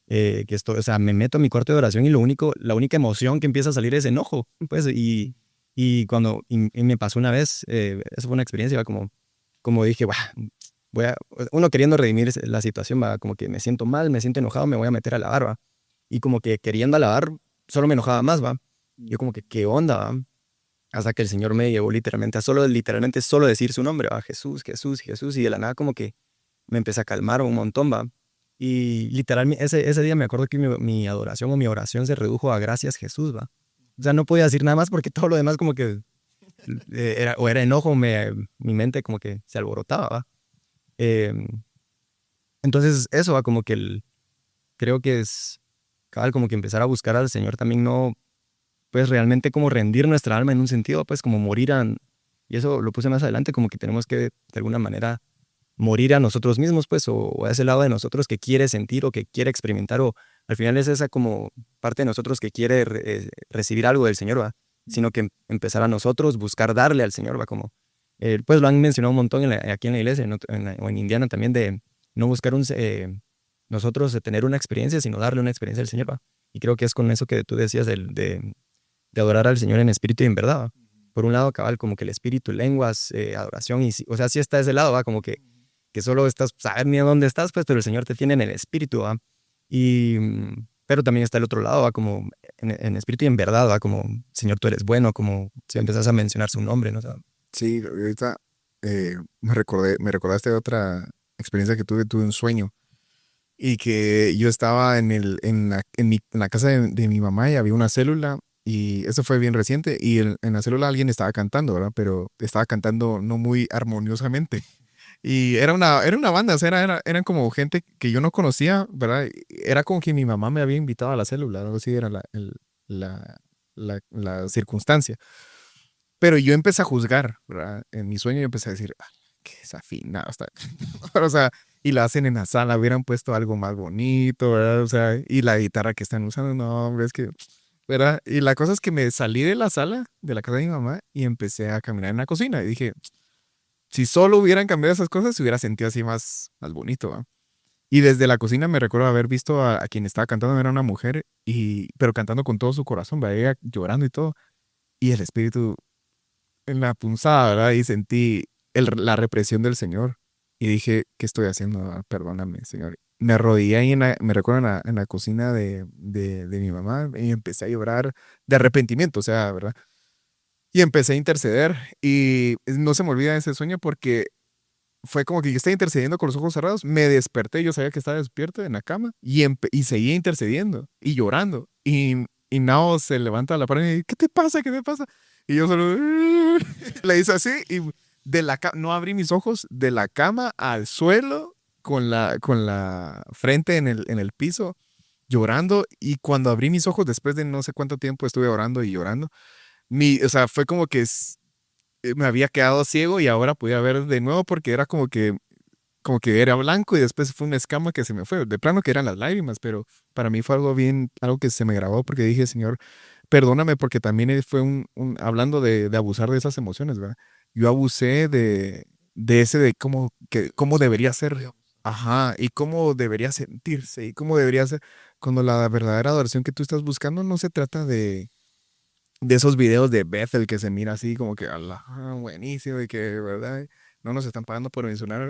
Que esto, o sea, me meto a mi cuarto de oración y la única emoción que empieza a salir es enojo, pues, y me pasó una vez, eso fue una experiencia, ¿va? Como dije, "Buah, uno queriendo redimir la situación, va, como que me siento mal, me siento enojado, me voy a meter a lavar, va, y como que queriendo alabar, solo me enojaba más, va, yo como que, ¿qué onda, va? Hasta que el Señor me llevó literalmente a literalmente solo decir su nombre, va, Jesús, Jesús, Jesús, y de la nada como que me empecé a calmar un montón, va. Y literalmente ese día me acuerdo que mi adoración o mi oración se redujo a gracias Jesús, va. O sea, no podía decir nada más porque todo lo demás como que era enojo, mi mente como que se alborotaba, va. Em, entonces eso va como que creo que es cabal como que empezar a buscar al Señor también no, pues realmente como rendir nuestra alma en un sentido, pues como morir y eso lo puse más adelante, como que tenemos que de alguna manera morir a nosotros mismos, pues, o a ese lado de nosotros que quiere sentir o que quiere experimentar, o al final es esa como parte de nosotros que quiere recibir algo del Señor, ¿va? Sino que empezar a nosotros buscar darle al Señor, ¿va? Como, pues lo han mencionado un montón aquí en la iglesia, o en Indiana también, de no buscar nosotros tener una experiencia, sino darle una experiencia al Señor, ¿va? Y creo que es con eso que tú decías de adorar al Señor en espíritu y en verdad, ¿va? Por un lado, cabal, como que el espíritu, lenguas, adoración, o sea, sí está ese lado, ¿va? Como que solo estás, saber ni a dónde estás, pues, pero el Señor te tiene en el espíritu, ¿va? Pero también está el otro lado, ¿va? Como en espíritu y en verdad, ¿va? Como, Señor, tú eres bueno, como si empezás a mencionar su nombre, ¿no? O sea, Sí, ahorita me recordaste de otra experiencia que tuve un sueño y que yo estaba en la casa de mi mamá y había una célula y eso fue bien reciente y en la célula alguien estaba cantando, ¿verdad? Pero estaba cantando no muy armoniosamente. Y era una banda, o sea, eran como gente que yo no conocía, ¿verdad? Era como que mi mamá me había invitado a la célula, algo así era la, la circunstancia. Pero yo empecé a juzgar, ¿verdad? En mi sueño yo empecé a decir, "Ah, qué desafinado está". O sea, y la hacen en la sala, hubieran puesto algo más bonito, ¿verdad? O sea, y la guitarra que están usando, no, hombre, es que, ¿verdad? Y la cosa es que me salí de la sala, de la casa de mi mamá, y empecé a caminar en la cocina. Y dije, si solo hubieran cambiado esas cosas, se hubiera sentido así más bonito, ¿va? Y desde la cocina me recuerdo haber visto a quien estaba cantando, era una mujer, pero cantando con todo su corazón, ¿va? Ella llorando y todo. Y el espíritu en la punzada, ¿verdad? Y sentí la represión del Señor. Y dije, ¿qué estoy haciendo? Ah, perdóname, Señor. Me arrodillé ahí, me recuerdo en la cocina de mi mamá y empecé a llorar de arrepentimiento, o sea, ¿verdad? Y empecé a interceder y no se me olvida ese sueño porque fue como que yo estaba intercediendo con los ojos cerrados, me desperté, yo sabía que estaba despierto en la cama y seguía intercediendo y llorando. Y Nao se levanta a la pared y dice, ¿qué te pasa? ¿Qué te pasa? Y yo solo le hice así y no abrí mis ojos de la cama al suelo con la frente en el piso llorando y cuando abrí mis ojos después de no sé cuánto tiempo estuve orando y llorando, o sea, fue como que me había quedado ciego y ahora podía ver de nuevo porque era como que era blanco y después fue una escama que se me fue. De plano que eran las lágrimas, pero para mí fue algo que se me grabó porque dije, Señor, perdóname porque también fue hablando de abusar de esas emociones, ¿verdad? Yo abusé de ese, de cómo debería ser, ajá, y cómo debería sentirse y cómo debería ser, cuando la verdadera adoración que tú estás buscando no se trata de esos videos de Bethel que se mira así como que, "Ala, buenísimo", y que, ¿verdad? No nos están pagando por mencionar,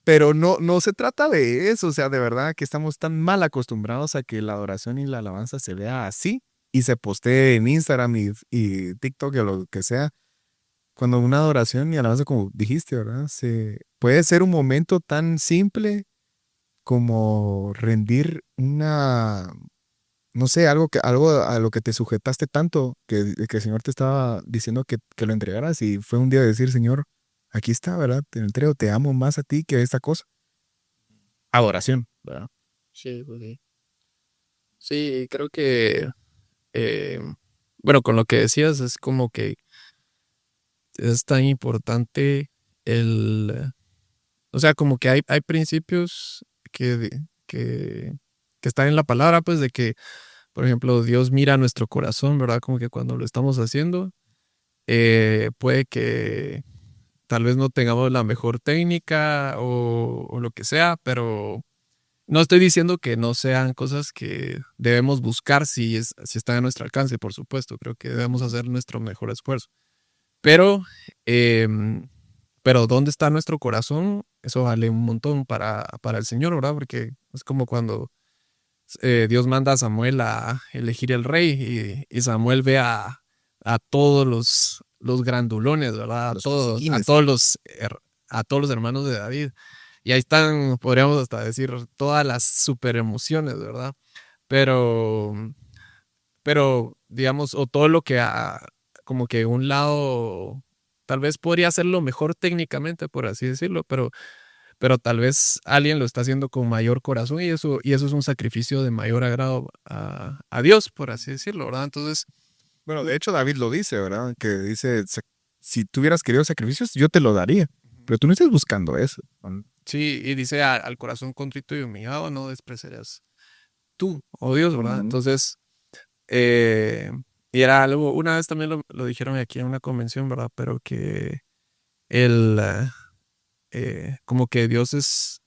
pero no se trata de eso, o sea, de verdad que estamos tan mal acostumbrados a que la adoración y la alabanza se vea así y se postee en Instagram y TikTok o lo que sea, cuando una adoración y alabanza, como dijiste, ¿verdad? Puede ser un momento tan simple como rendir no sé, algo a lo que te sujetaste tanto que el Señor te estaba diciendo que lo entregaras y fue un día de decir, Señor, aquí está, ¿verdad? Te entrego, te amo más a ti que a esta cosa. Adoración, ¿verdad? sí, pues sí. Sí, creo que eh, bueno, con lo que decías, es como que es tan importante el, o sea, como que hay principios que, que están en la palabra, pues, de que, por ejemplo, Dios mira nuestro corazón, ¿verdad? Como que cuando lo estamos haciendo, puede que tal vez no tengamos la mejor técnica o lo que sea, pero no estoy diciendo que no sean cosas que debemos buscar si están a nuestro alcance, por supuesto. Creo que debemos hacer nuestro mejor esfuerzo. Pero, em, pero ¿dónde está nuestro corazón? Eso vale un montón para el Señor, ¿verdad? Porque es como cuando Dios manda a Samuel a elegir el rey y Samuel ve a todos los grandulones, ¿verdad? Los fusiguines. A todos los hermanos de David. Y ahí están, podríamos hasta decir, todas las super emociones, ¿verdad? Pero, pero digamos, o todo lo que como que un lado tal vez podría hacerlo mejor técnicamente, por así decirlo, pero tal vez alguien lo está haciendo con mayor corazón y eso es un sacrificio de mayor agrado a Dios, por así decirlo, ¿verdad? Entonces, Bueno, de hecho David lo dice, ¿verdad? Que dice, si tú hubieras querido sacrificios, yo te lo daría. Pero tú no estás buscando eso. sí, y dice al corazón contrito y humillado no despreciarás tú, oh Dios, ¿verdad? Ujú. Entonces, eh, y era algo, una vez también lo dijeron aquí en una convención, ¿verdad? Pero que el, como que Dios es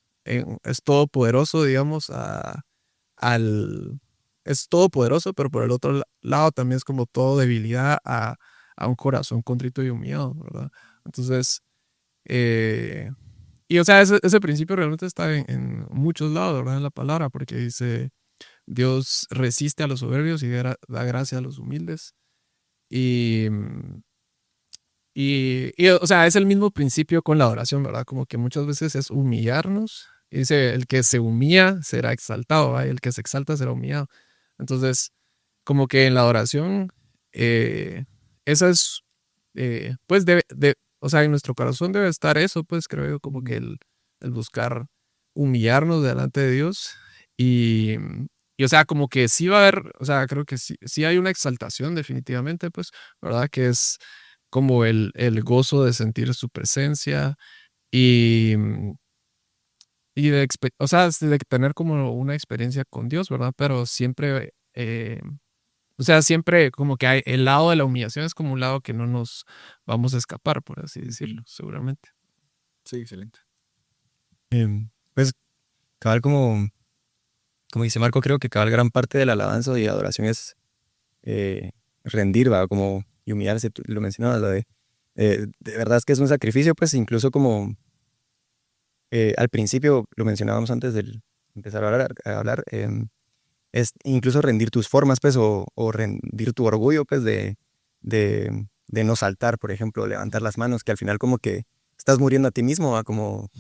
todopoderoso, digamos, al, es todopoderoso, pero por el otro lado también es como todo debilidad a un corazón contrito y humillado, ¿verdad? Entonces, eh, y o sea, ese principio realmente está en muchos lados, ¿verdad? En la palabra, porque dice, Dios resiste a los soberbios y da gracia a los humildes. Y, o sea, es el mismo principio con la oración, ¿verdad? Como que muchas veces es humillarnos. Y dice, el que se humilla será exaltado, ¿va? Y el que se exalta será humillado. Entonces, como que en la oración, esa es, pues, o sea, en nuestro corazón debe estar eso, pues, creo yo, como que el buscar humillarnos delante de Dios. Y, o sea, como que sí va a haber, o sea, creo que sí hay una exaltación definitivamente, pues, ¿verdad? Que es como el gozo de sentir su presencia y, o sea, de tener como una experiencia con Dios, ¿verdad? Pero siempre, o sea, siempre como que hay el lado de la humillación es como un lado que no nos vamos a escapar, por así decirlo, seguramente. Sí, excelente. Pues, cabal, como dice Marco, creo que cabal gran parte de la alabanza y adoración es rendir, ¿va? Como y humillarse, tú lo mencionabas, de verdad es que es un sacrificio, pues incluso como al principio lo mencionábamos antes de empezar a hablar, es incluso rendir tus formas, pues, o rendir tu orgullo, pues, de no saltar, por ejemplo, levantar las manos, que al final como que estás muriendo a ti mismo, ¿va? Como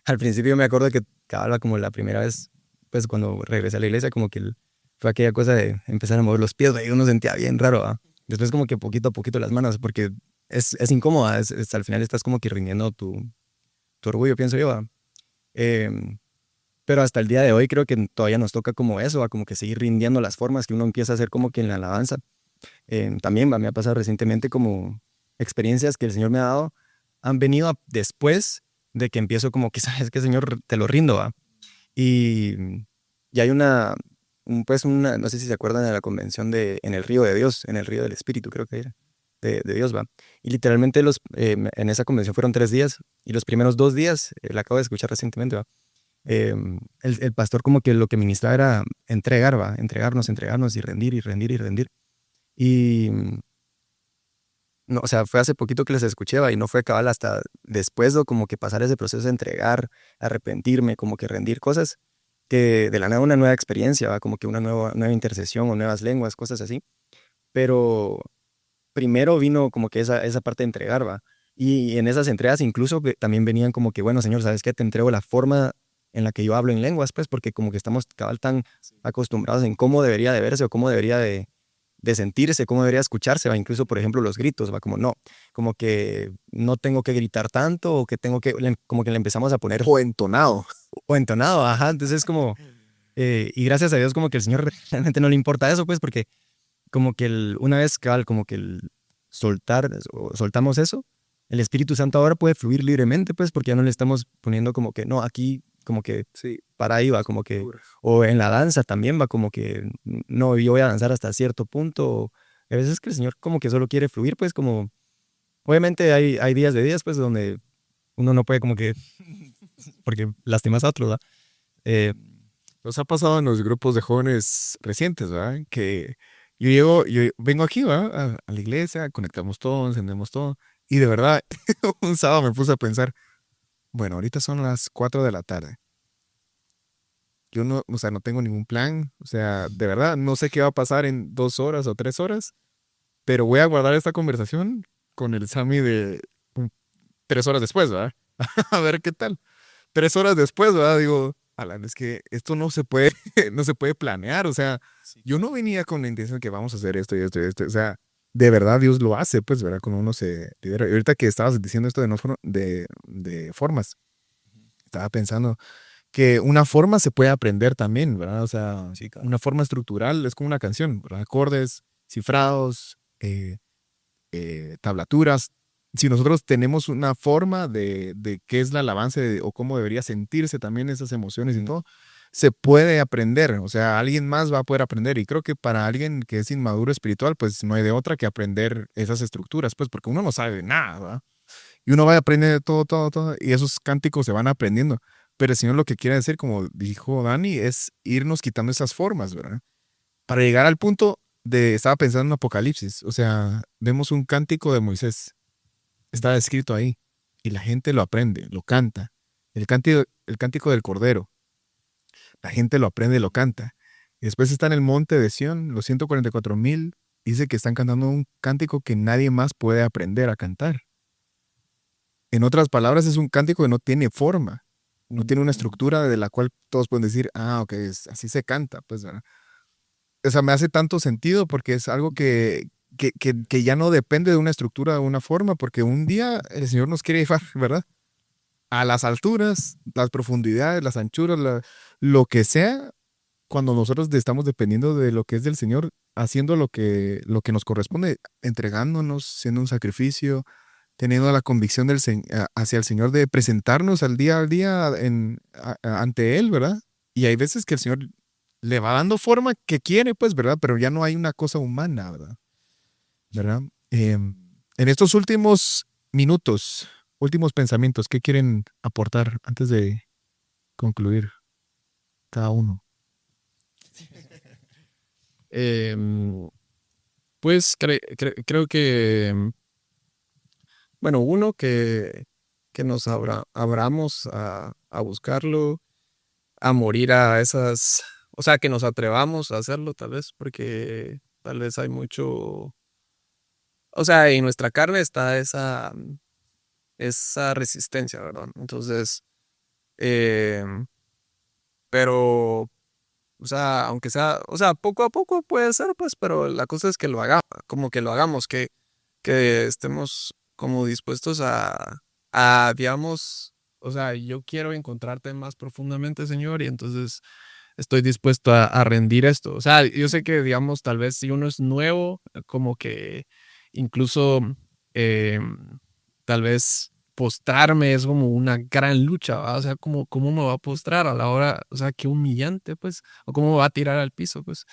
al principio me acuerdo que cabal, como la primera vez, pues, cuando regresé a la iglesia, como que fue aquella cosa de empezar a mover los pies, y uno sentía bien raro, ¿va? Después como que poquito a poquito las manos, porque es incómoda, al final estás como que rindiendo tu orgullo, pienso yo, ¿va? Em, pero hasta el día de hoy creo que todavía nos toca como eso, ¿va? Como que seguir rindiendo las formas que uno empieza a hacer como que en la alabanza. También, ¿va? Me ha pasado recientemente como experiencias que el Señor me ha dado, han venido después de que empiezo como que, ¿sabes qué, Señor? Te lo rindo, ¿va? Y, y hay pues no sé si se acuerdan de la convención en el río de Dios, en el río del Espíritu, creo que era, de Dios, ¿va? Y literalmente en esa convención fueron 3 días y los primeros 2 días, la acabo de escuchar recientemente, ¿va? El pastor como que lo que ministraba era entregar, ¿va? Entregarnos y rendir y rendir y rendir. Y no, o sea, fue hace poquito que les escuché, ¿va? Y no fue cabal hasta después de como que pasar ese proceso de entregar, arrepentirme, como que rendir cosas, que de la nada una nueva experiencia, ¿va? Como que una nueva intercesión o nuevas lenguas, cosas así. Pero primero vino como que esa parte de entregar, ¿va? Y en esas entregas incluso que también venían como que, bueno, Señor, ¿sabes qué? Te entrego la forma en la que yo hablo en lenguas, pues, porque como que estamos cabal tan acostumbrados en cómo debería de verse o cómo debería de sentirse, cómo debería escucharse, va, incluso por ejemplo los gritos, va, como no, como que no tengo que gritar tanto o que como que le empezamos a poner O entonado. o entonado, ajá, entonces es como, y gracias a Dios como que el Señor realmente no le importa eso, pues porque como que una vez cabal, como que soltamos eso, el Espíritu Santo ahora puede fluir libremente, pues, porque ya no le estamos poniendo como que, no, aquí, como que, Sí. para ahí va, como que, o en la danza también va, como que, no, yo voy a danzar hasta cierto punto, o a veces que el Señor como que solo quiere fluir, pues, como, obviamente hay días de días, pues, donde uno no puede como que, porque lastimas a otro, ¿verdad? Nos ha pasado en los grupos de jóvenes recientes, ¿verdad? Que yo vengo aquí, ¿verdad? A la iglesia, conectamos todo, encendemos todo. Y de verdad, un sábado me puse a pensar, bueno, ahorita son las 4 de la tarde. Yo no, o sea, no tengo ningún plan. O sea, de verdad, no sé qué va a pasar en 2 horas o 3 horas, pero voy a guardar esta conversación con el Sammy de 3 horas después, ¿verdad? A ver qué tal. 3 horas después, ¿verdad? Digo, Alan, es que esto no se puede, no se puede planear. O sea, yo no venía con la intención de que vamos a hacer esto y esto y esto. O sea, de verdad Dios lo hace, pues, ¿verdad? Cuando uno se lidera. Y ahorita que estabas diciendo esto de, no, de formas, estaba pensando que una forma se puede aprender también, ¿verdad? O sea, Sí, claro. una forma estructural es como una canción, ¿verdad? Acordes, cifrados, tablaturas. Si nosotros tenemos una forma de qué es la alabanza o cómo debería sentirse también esas emociones y todo, se puede aprender. O sea, alguien más va a poder aprender. Y creo que para alguien que es inmaduro espiritual, pues no hay de otra que aprender esas estructuras, pues porque uno no sabe de nada, ¿verdad? Y uno va a aprender de todo, todo, todo. Y esos cánticos se van aprendiendo. Pero el Señor lo que quiere decir, como dijo Dani, es irnos quitando esas formas, ¿verdad? Para llegar al punto estaba pensando en Apocalipsis, o sea, vemos un cántico de Moisés, está escrito ahí, y la gente lo aprende, lo canta. El cántico del Cordero, la gente lo aprende, lo canta. Y después está en el monte de Sión, los 144,000, dice que están cantando un cántico que nadie más puede aprender a cantar. En otras palabras, es un cántico que no tiene forma, no tiene una estructura de la cual todos pueden decir, ok, así se canta, pues, ¿verdad? O sea, me hace tanto sentido porque es algo que ya no depende de una estructura, de una forma, porque un día el Señor nos quiere llevar, ¿verdad? A las alturas, las profundidades, las anchuras, lo que sea, cuando nosotros estamos dependiendo de lo que es del Señor, haciendo lo que nos corresponde, entregándonos, siendo un sacrificio, teniendo la convicción hacia el Señor de presentarnos al día ante Él, ¿verdad? Y hay veces que el Señor le va dando forma que quiere, pues, ¿verdad? Pero ya no hay una cosa humana, ¿verdad? ¿Verdad? En estos últimos minutos, últimos pensamientos, ¿qué quieren aportar antes de concluir cada uno? Pues creo que, bueno, uno que nos abramos a buscarlo, a morir a esas, o sea, que nos atrevamos a hacerlo tal vez, porque tal vez hay mucho, o sea, en nuestra carne está esa resistencia, ¿verdad? Entonces, em, pero, o sea, aunque sea, o sea, poco a poco puede ser, pues, pero la cosa es que lo hagamos, como que lo hagamos, que estemos como dispuestos digamos, o sea, yo quiero encontrarte más profundamente, Señor, y entonces estoy dispuesto a rendir esto. O sea, yo sé que, digamos, tal vez si uno es nuevo, como que incluso tal vez postrarme es como una gran lucha, ¿va? O sea, ¿cómo me va a postrar a la hora? O sea, qué humillante, pues, o cómo me va a tirar al piso, pues,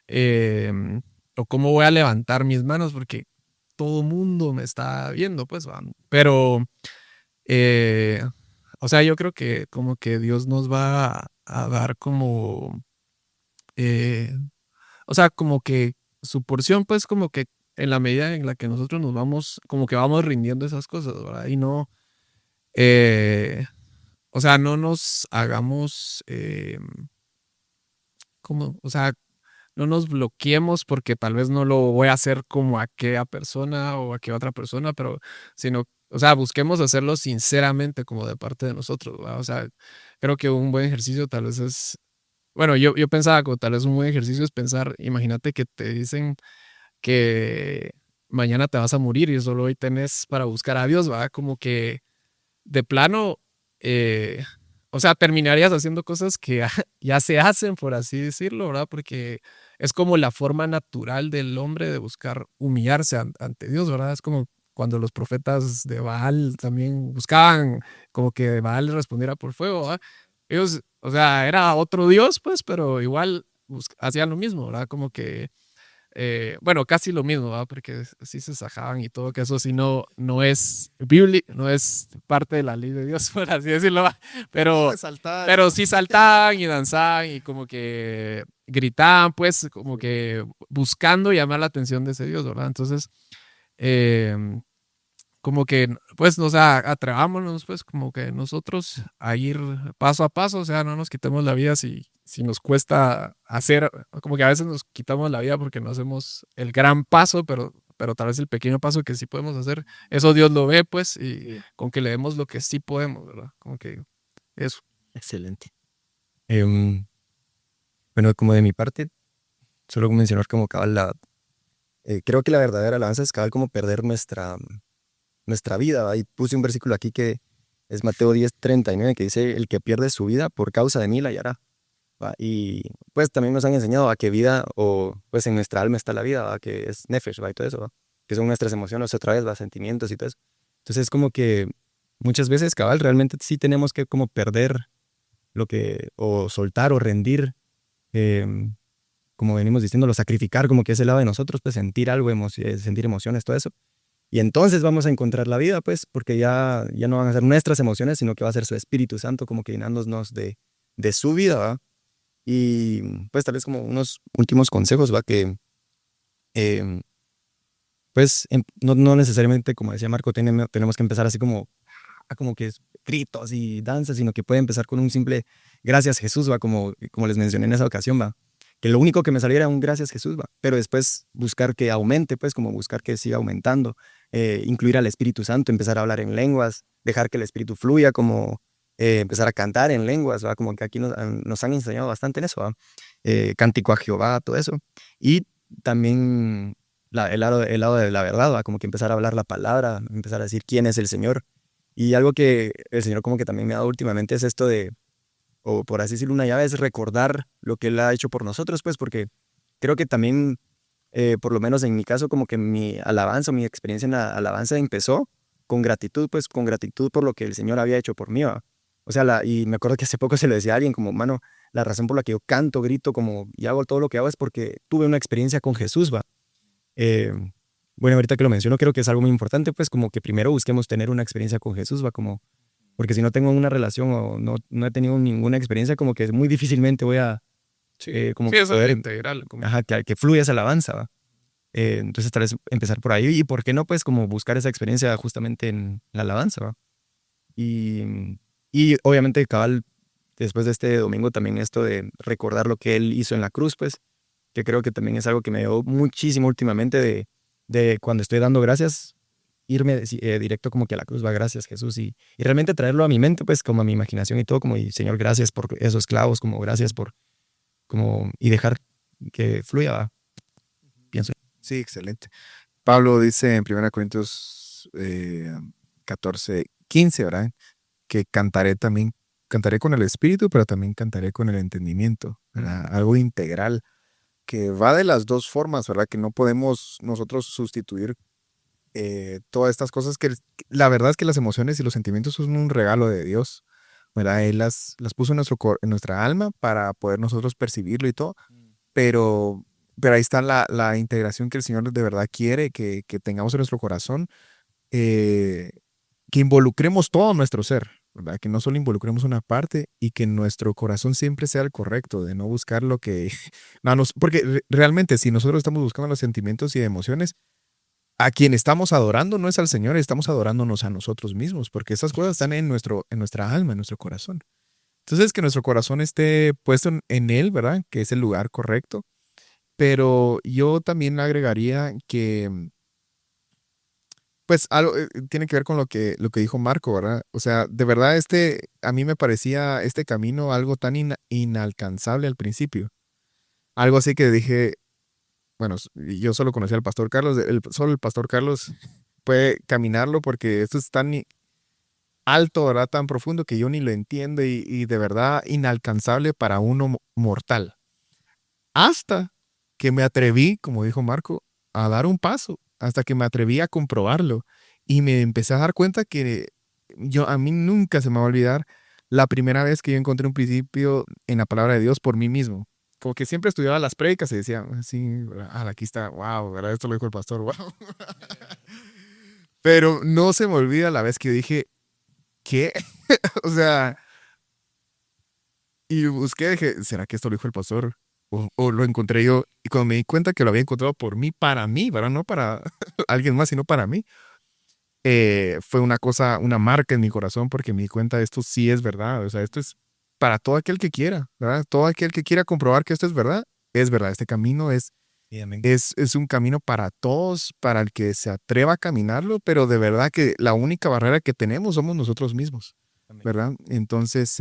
Em, o cómo voy a levantar mis manos, porque todo mundo me está viendo, pues, ¿va? Pero, eh, o sea, yo creo que como que Dios nos va a dar como, eh, o sea, como que su porción, pues, como que en la medida en la que nosotros nos vamos, como que vamos rindiendo esas cosas, ¿verdad? Y no, eh, o sea, no nos hagamos, como, o sea, no nos bloqueemos porque tal vez no lo voy a hacer como aquella persona o aquella otra persona, pero sino, o sea, busquemos hacerlo sinceramente como de parte de nosotros, ¿verdad? O sea, creo que un buen ejercicio tal vez es, bueno, yo pensaba que tal vez un buen ejercicio es pensar, imagínate que te dicen que mañana te vas a morir y solo hoy tenés para buscar a Dios, ¿verdad? Como que de plano, eh, o sea, terminarías haciendo cosas que ya se hacen, por así decirlo, ¿verdad? Porque es como la forma natural del hombre de buscar humillarse ante Dios, ¿verdad? Es como cuando los profetas de Baal también buscaban como que Baal les respondiera por fuego, ¿verdad? Ellos, o sea, era otro Dios, pues, pero igual hacían lo mismo, ¿verdad? Como que bueno, casi lo mismo, ¿va? Porque sí se sajaban y todo, que eso sí no es bíblico, no es parte de la ley de Dios, por así decirlo, ¿va? Pero, Saltar. pero sí saltaban y danzaban y como que gritaban, pues, como que buscando llamar la atención de ese Dios, ¿verdad? Entonces, eh, como que, pues, nos atrevámonos, pues, como que nosotros a ir paso a paso, o sea, no nos quitemos la vida si nos cuesta hacer, como que a veces nos quitamos la vida porque no hacemos el gran paso, pero tal vez el pequeño paso que sí podemos hacer, eso Dios lo ve, pues, y Sí. con que le demos lo que sí podemos, ¿verdad? Como que eso. Excelente. Em, bueno, como de mi parte, solo mencionar como cabal creo que la verdadera alabanza es cabal como perder nuestra vida, ¿va? Y puse un versículo aquí que es Mateo 10:39 que dice, el que pierde su vida por causa de mí la hallará, ¿va? Y pues también nos han enseñado a que vida, o pues en nuestra alma está la vida, ¿va? Que es nefesh, ¿va? Y todo eso, ¿va? Que son nuestras emociones otra vez, ¿va? Sentimientos y todo eso. Entonces es como que muchas veces, cabal, realmente sí tenemos que como perder o soltar o rendir, em, como venimos diciendo, sacrificar como que ese lado de nosotros, pues sentir algo, sentir emociones, todo eso. Y entonces vamos a encontrar la vida, pues, porque ya no van a ser nuestras emociones, sino que va a ser su Espíritu Santo como que llenándonos de su vida, ¿va? Y pues tal vez como unos últimos consejos, ¿va? Que em, pues no necesariamente, como decía Marco, tenemos que empezar así como, como que gritos y danzas, sino que puede empezar con un simple gracias Jesús, ¿va? Como les mencioné en esa ocasión, ¿va? Que lo único que me saliera era un gracias Jesús, ¿va? Pero después buscar que aumente, pues como buscar que siga aumentando, incluir al Espíritu Santo, empezar a hablar en lenguas, dejar que el Espíritu fluya, como empezar a cantar en lenguas, ¿va? Como que aquí nos han enseñado bastante en eso, ¿va? Cántico a Jehová, todo eso. Y también el lado de la verdad, ¿va? Como que empezar a hablar la palabra, empezar a decir quién es el Señor. Y algo que el Señor como que también me ha dado últimamente es esto de, o por así decirlo, una llave es recordar lo que Él ha hecho por nosotros, pues porque creo que también, por lo menos en mi caso, como que mi alabanza, mi experiencia en la alabanza empezó con gratitud, pues con gratitud por lo que el Señor había hecho por mí, ¿va? O sea, y me acuerdo que hace poco se lo decía a alguien como, mano, la razón por la que yo canto, grito, como, y hago todo lo que hago es porque tuve una experiencia con Jesús, ¿va? Eh, bueno, ahorita que lo menciono, creo que es algo muy importante, pues como que primero busquemos tener una experiencia con Jesús, va como, porque si no tengo una relación o no he tenido ninguna experiencia, como que muy difícililmente voy a, Sí, como sí, eso es poder, integral. Como, ajá, que fluya esa alabanza, ¿va? Entonces tal vez empezar por ahí y por qué no, pues como buscar esa experiencia justamente en la alabanza, ¿va? Y obviamente, cabal, después de este domingo también esto de recordar lo que Él hizo en la cruz, pues, que creo que también es algo que me dio muchísimo últimamente de cuando estoy dando gracias, irme directo como que a la cruz, va, gracias Jesús, y realmente traerlo a mi mente, pues como a mi imaginación y todo, como, y Señor, gracias por esos clavos, como gracias por, como, y dejar que fluya, va, pienso. Sí, excelente. Pablo dice en 1 Corintios 14:15, ¿verdad? Que cantaré con el espíritu, pero también cantaré con el entendimiento, ¿verdad? Algo integral que va de las dos formas, ¿verdad? Que no podemos nosotros sustituir todas estas cosas la verdad es que las emociones y los sentimientos son un regalo de Dios, ¿verdad? Él las puso en nuestra alma para poder nosotros percibirlo y todo, pero, pero ahí está la integración que el Señor de verdad quiere que tengamos en nuestro corazón, eh, que involucremos todo nuestro ser, ¿verdad? Que no solo involucremos una parte y que nuestro corazón siempre sea el correcto, de no buscar lo que... porque realmente si nosotros estamos buscando los sentimientos y emociones, a quien estamos adorando no es al Señor, estamos adorándonos a nosotros mismos, porque esas cosas están en nuestra alma, en nuestro corazón. Entonces, que nuestro corazón esté puesto en Él, ¿verdad? Que es el lugar correcto. Pero yo también agregaría que, pues, algo tiene que ver con lo que dijo Marco, ¿verdad? O sea, de verdad, a mí me parecía este camino algo tan inalcanzable al principio. Algo así que dije, bueno, yo solo conocía al pastor Carlos, solo el pastor Carlos puede caminarlo porque esto es tan alto, ¿verdad? Tan profundo que yo ni lo entiendo y de verdad inalcanzable para uno mortal. Hasta que me atreví, como dijo Marco, a dar un paso, hasta que me atreví a comprobarlo y me empecé a dar cuenta que a mí nunca se me va a olvidar la primera vez que yo encontré un principio en la palabra de Dios por mí mismo. Como que siempre estudiaba las prédicas y decía, sí, aquí está, wow, ¿verdad? Esto lo dijo el pastor, wow. Pero no se me olvida la vez que yo dije, ¿qué? O sea, y busqué, dije, ¿será que esto lo dijo el pastor? O lo encontré yo. Y cuando me di cuenta que lo había encontrado por mí, para mí, ¿verdad? No para alguien más, sino para mí. Fue una cosa, una marca en mi corazón porque me di cuenta de esto sí es verdad. O sea, esto es para todo aquel que quiera, ¿verdad? Todo aquel que quiera comprobar que esto es verdad, es verdad. Este camino Sí, amén. es un camino para todos, para el que se atreva a caminarlo, pero de verdad que la única barrera que tenemos somos nosotros mismos, Amén. ¿verdad? Entonces,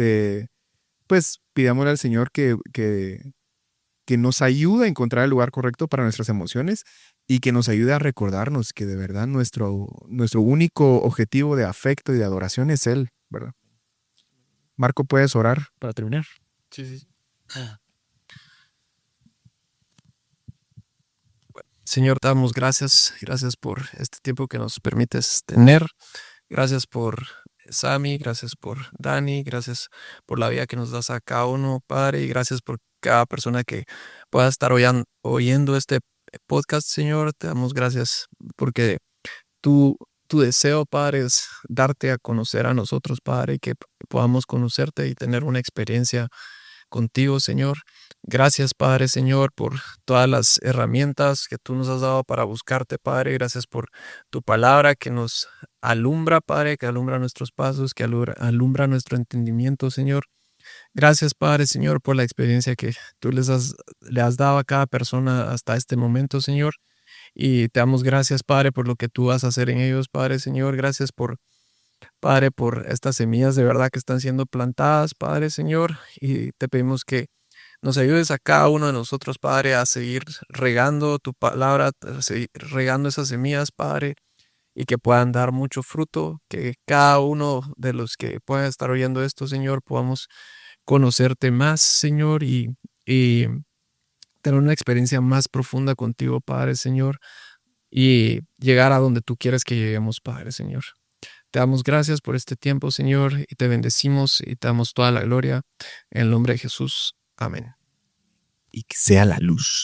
pues pidámosle al Señor que nos ayude a encontrar el lugar correcto para nuestras emociones y que nos ayude a recordarnos que de verdad nuestro único objetivo de afecto y de adoración es Él, ¿verdad? Marco, ¿puedes orar para terminar? Sí. Señor, te damos gracias por este tiempo que nos permites tener. Gracias por Sammy, gracias por Dani, gracias por la vida que nos das a cada uno, Padre, y gracias por cada persona que pueda estar oyendo este podcast, Señor. Te damos gracias porque tu, tu deseo, Padre, es darte a conocer a nosotros, Padre, y que podamos conocerte y tener una experiencia contigo, Señor. Gracias, Padre, Señor, por todas las herramientas que tú nos has dado para buscarte, Padre. Gracias por tu palabra que nos alumbra, Padre, que alumbra nuestros pasos, que alumbra nuestro entendimiento, Señor. Gracias, Padre, Señor, por la experiencia que tú le has dado a cada persona hasta este momento, Señor. Y te damos gracias, Padre, por lo que tú vas a hacer en ellos, Padre, Señor. Gracias Padre, por estas semillas de verdad que están siendo plantadas, Padre, Señor. Y te pedimos que nos ayudes a cada uno de nosotros, Padre, a seguir regando tu palabra, a seguir regando esas semillas, Padre, y que puedan dar mucho fruto, que cada uno de los que puedan estar oyendo esto, Señor, podamos conocerte más, Señor, y tener una experiencia más profunda contigo, Padre, Señor, y llegar a donde tú quieres que lleguemos, Padre, Señor. Te damos gracias por este tiempo, Señor, y te bendecimos y te damos toda la gloria. En el nombre de Jesús. Amén. Y que sea la luz.